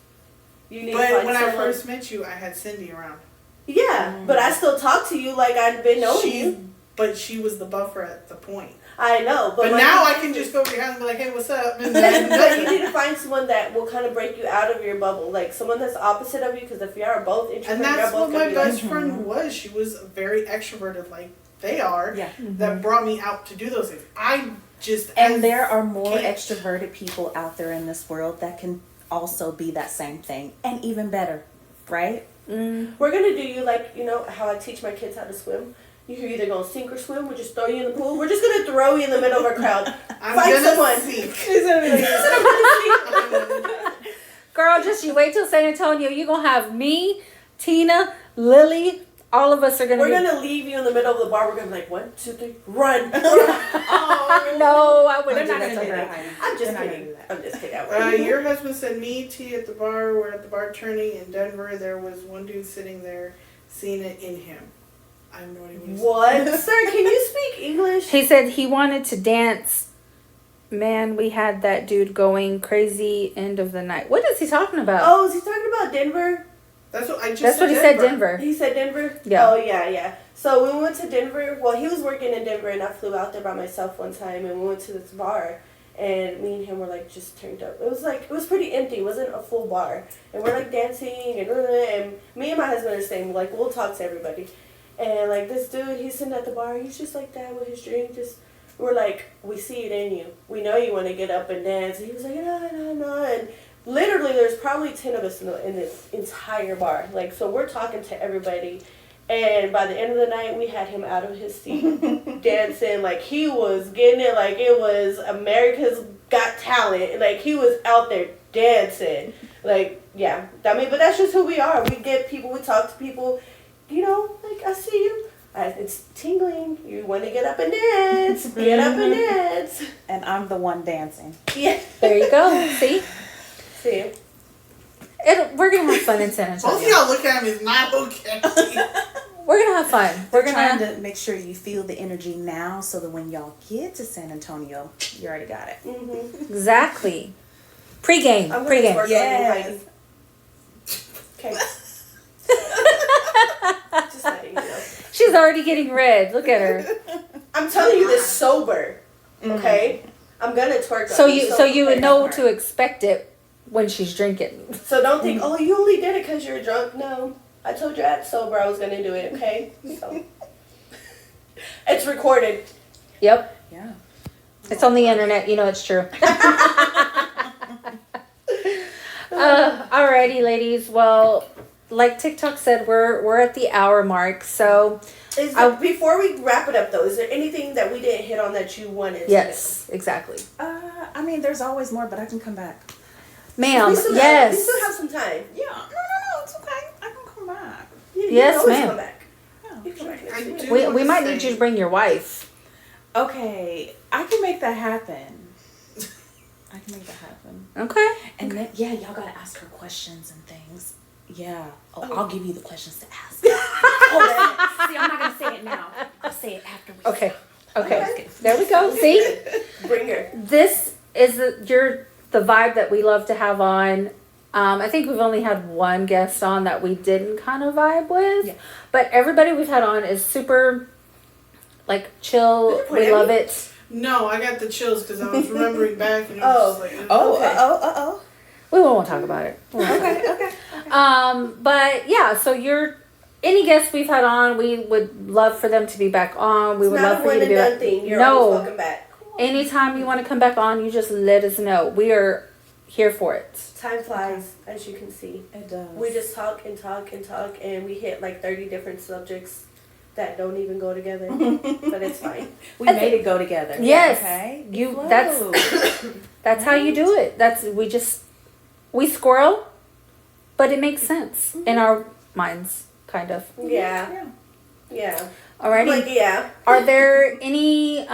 But when I first met you, I had Cindy around. Yeah, but I still talk to you like I've been knowing you. But she was the buffer at the point. I know, but now I can just go over your house and be like, hey, what's up? And then, but you need to find someone that will kind of break you out of your bubble, like someone that's opposite of you, because if you are both introverted, and that's what my best friend was. She was very extroverted, like they are. Yeah. That brought me out to do those things. And there are more extroverted people out there in this world that can also be that same thing, and even better, right? We're gonna do you like how I teach my kids how to swim. You're either gonna sink or swim. We'll just throw you in the pool. We're just gonna throw you in the middle of a crowd. I'm Fight gonna someone. Girl, just you wait till San Antonio. You're going to have me, Tina, Lily. All of us are going to We're gonna leave you in the middle of the bar. We're gonna be like, 1, 2, 3, run. No, I wouldn't do They're not that gonna to do her. that. I'm just They're not gonna kidding. do that. I'm just kidding. Your husband said me, T at the bar. We're at the bar turning in Denver. There was one dude sitting there, seeing it in him. I have no idea what he said. What? Sir, can you speak English? He said he wanted to dance. Man, we had that dude going crazy end of the night. What is he talking about? Oh, is he talking about Denver? That's what I just That's said. what he said, Denver. He said Denver? Yeah. Oh, yeah. So we went to Denver. Well, he was working in Denver, and I flew out there by myself one time, and we went to this bar, and me and him were, like, just turned up. It was pretty empty. It wasn't a full bar. And we're, like, dancing, and me and my husband are saying, like, we'll talk to everybody. And, like, this dude, he's sitting at the bar. He's just like that with his drink. We're like, we see it in you. We know you want to get up and dance. And he was like, no. And literally, there's probably 10 of us in this entire bar. Like, so we're talking to everybody. And by the end of the night, we had him out of his seat, dancing. Like, he was getting it like it was America's Got Talent. Like, he was out there dancing. Like, yeah. I mean, but that's just who we are. We get people, we talk to people. You know, like, I see you. It's tingling. You want to get up and dance. Get up and dance. And I'm the one dancing. Yeah. There you go. See? See. We're going to have fun in San Both Antonio. of y'all look at me is not okay. We're going to have fun. We're Trying going to make sure you feel the energy now so that when y'all get to San Antonio, you already got it. Mm-hmm. Exactly. Pre-game. I'm going to Pre-game. work on Yes. you, Heidi. Okay. Just letting you know. She's already getting red. Look at her. I'm telling you this sober. Okay? I'm going to twerk So on you would okay? know to expect it when she's drinking. So don't think, oh, you only did it because you're drunk. No. I told you at sober I was going to do it, okay? So. It's recorded. Yep. Yeah. It's on the internet. You know it's true. Alrighty, ladies. Well, like TikTok said, we're at the hour mark. So Before we wrap it up, though, is there anything that we didn't hit on that you wanted yes, exactly. I mean, there's always more, but I can come back. Ma'am, We still yes. have some time. Yeah. No, it's okay. I can come back. You Yes, can always ma'am. come back. Yeah. You can come back next I week. do We wanna might say- need you to bring your wife. Okay, I can make that happen. I can make that happen. Okay. And then, yeah, y'all gotta ask her questions and things. Yeah. Oh, I'll give you the questions to ask. See, I'm not gonna say it now. I'll say it after we Okay. stop. Okay. There we go. See? Bring her. This is the vibe that we love to have on. I think we've only had one guest on that we didn't kind of vibe with. Yeah. But everybody we've had on is super, like, chill. We love it. No, I got the chills because I was remembering back and it Oh. was just like, Oh. We won't talk about it. Okay. But yeah, so any guests we've had on, we would love for them to be back on. We It's would not love a for you one to and be done back. thing. You're always No, welcome back. anytime you want to come back on, you just let us know. We are here for it. Time flies, as you can see. It does. We just talk and talk and talk, and we hit like 30 different subjects that don't even go together. But it's fine. We made it go together. Yes, Okay. that's how you do it. We squirrel, but it makes sense in our minds, kind of. Yeah. Alrighty. Like, yeah. Are there any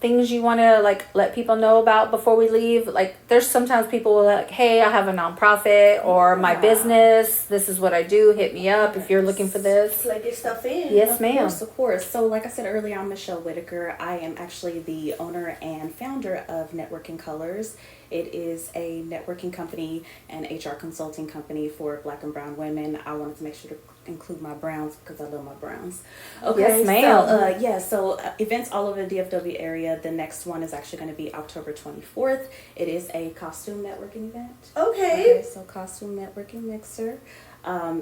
things you want to like let people know about before we leave? Like, there's sometimes people will like, hey, I have a nonprofit or my business. This is what I do. Hit me up if you're looking for this. Like, get stuff in. Yes, ma'am. Of course. So like I said earlier, I'm Michelle Whitaker. I am actually the owner and founder of Networking Colors. It is a networking company and HR consulting company for Black and brown women. I wanted to make sure to include my browns because I love my browns. Okay, Yes, ma'am. So events all over the DFW area. The next one is actually going to be October 24th. It is a costume networking event. Okay. So costume networking mixer.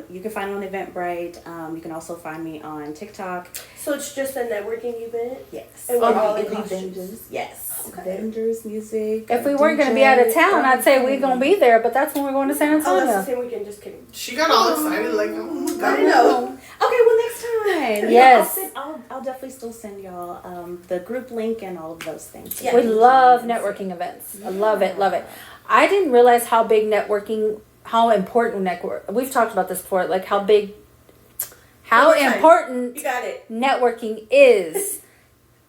You can find me on Eventbrite. You can also find me on TikTok. So it's just a networking event? Yes. And we're all in It'll be costumes? vendors. Yes. Okay. Vendors, music. If we weren't going to be out of town, I'd say we're going to be there, but that's when we're going to San Oh, that's the Antonio. same weekend. Just kidding. she got all excited like, oh my god. I know. Okay, well next time. fine. Yes. I'll definitely still send y'all the group link and all of those things. We love networking events. I love it. Love it. I didn't realize how big networking, how important we've talked about this before, like how important You got it. networking is.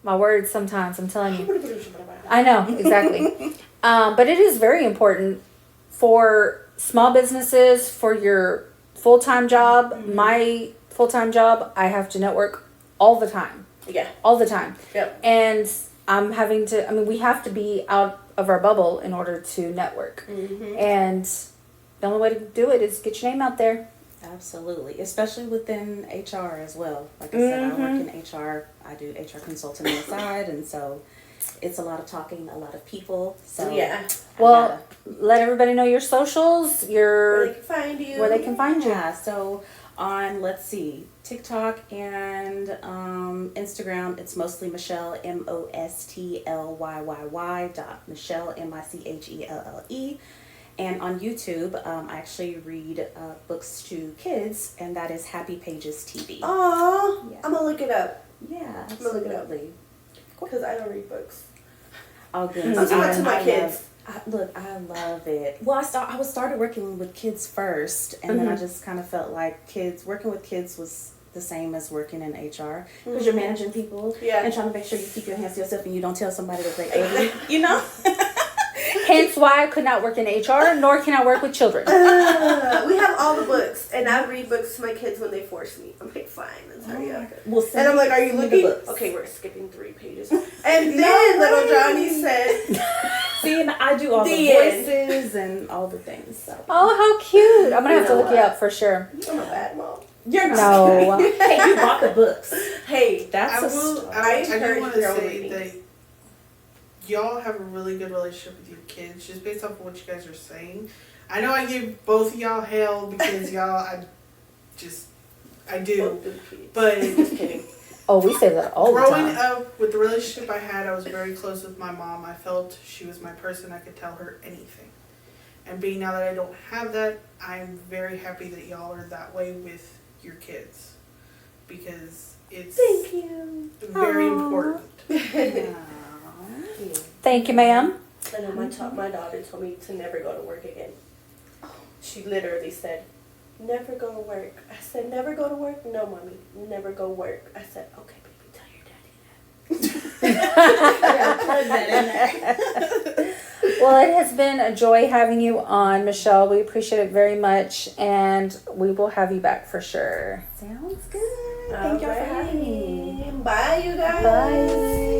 My words sometimes, I'm telling you. I know, exactly. But it is very important for small businesses, for your full-time job. Mm-hmm. My full-time job, I have to network all the time. Yeah. All the time. Yep. And we have to be out of our bubble in order to network. Mm-hmm. And the only way to do it is get your name out there. Absolutely, especially within HR as well. Like I said, I work in HR. I do HR consulting on the side, and so it's a lot of talking, a lot of people. So well, let everybody know your socials, where they can find you. Where they can find you. Yeah, so on TikTok and Instagram, it's mostly Michelle MOSTLYYY. Michelle. And on YouTube, I actually read books to kids, and that is Happy Pages TV. Oh, yeah. I'm going to look it up. Yeah, absolutely. I'm going to look it up. Because I don't read books. Oh, good. I'm talking to my kids. I love it. Well, I started working with kids first, and then I just kind of felt like working with kids was the same as working in HR, because you're managing people and trying to make sure you keep your hands to yourself and you don't tell somebody that they owe you, you know? Hence why I could not work in HR, nor can I work with children. We have all the books, and I read books to my kids when they force me. I'm like, fine, let's hurry up. And I'm like, are you looking? Okay, we're skipping 3 pages. And then little Johnny said... See, and I do all the voices and all the things. So. Oh, how cute. I'm going to have to look you up for sure. I'm a bad mom. You're not. No. Hey, you bought the books. Hey, I do want to say reading. that y'all have a really good relationship with your kids, just based off of what you guys are saying. I know I give both of y'all hell because I do. But just kidding. Oh, we say that all the time. Growing up with the relationship I had, I was very close with my mom. I felt she was my person. I could tell her anything. And being now that I don't have that, I'm very happy that y'all are that way with your kids. Because it's Thank you. Very important. Thank you, ma'am. I know my daughter told me to never go to work again. She literally said, never go to work. I said, never go to work? No, mommy, never go work. I said, okay, baby, tell your daddy that. Well, it has been a joy having you on, Michelle. We appreciate it very much, and we will have you back for sure. Sounds good. Thank y'all for having me. Bye, you guys. Bye.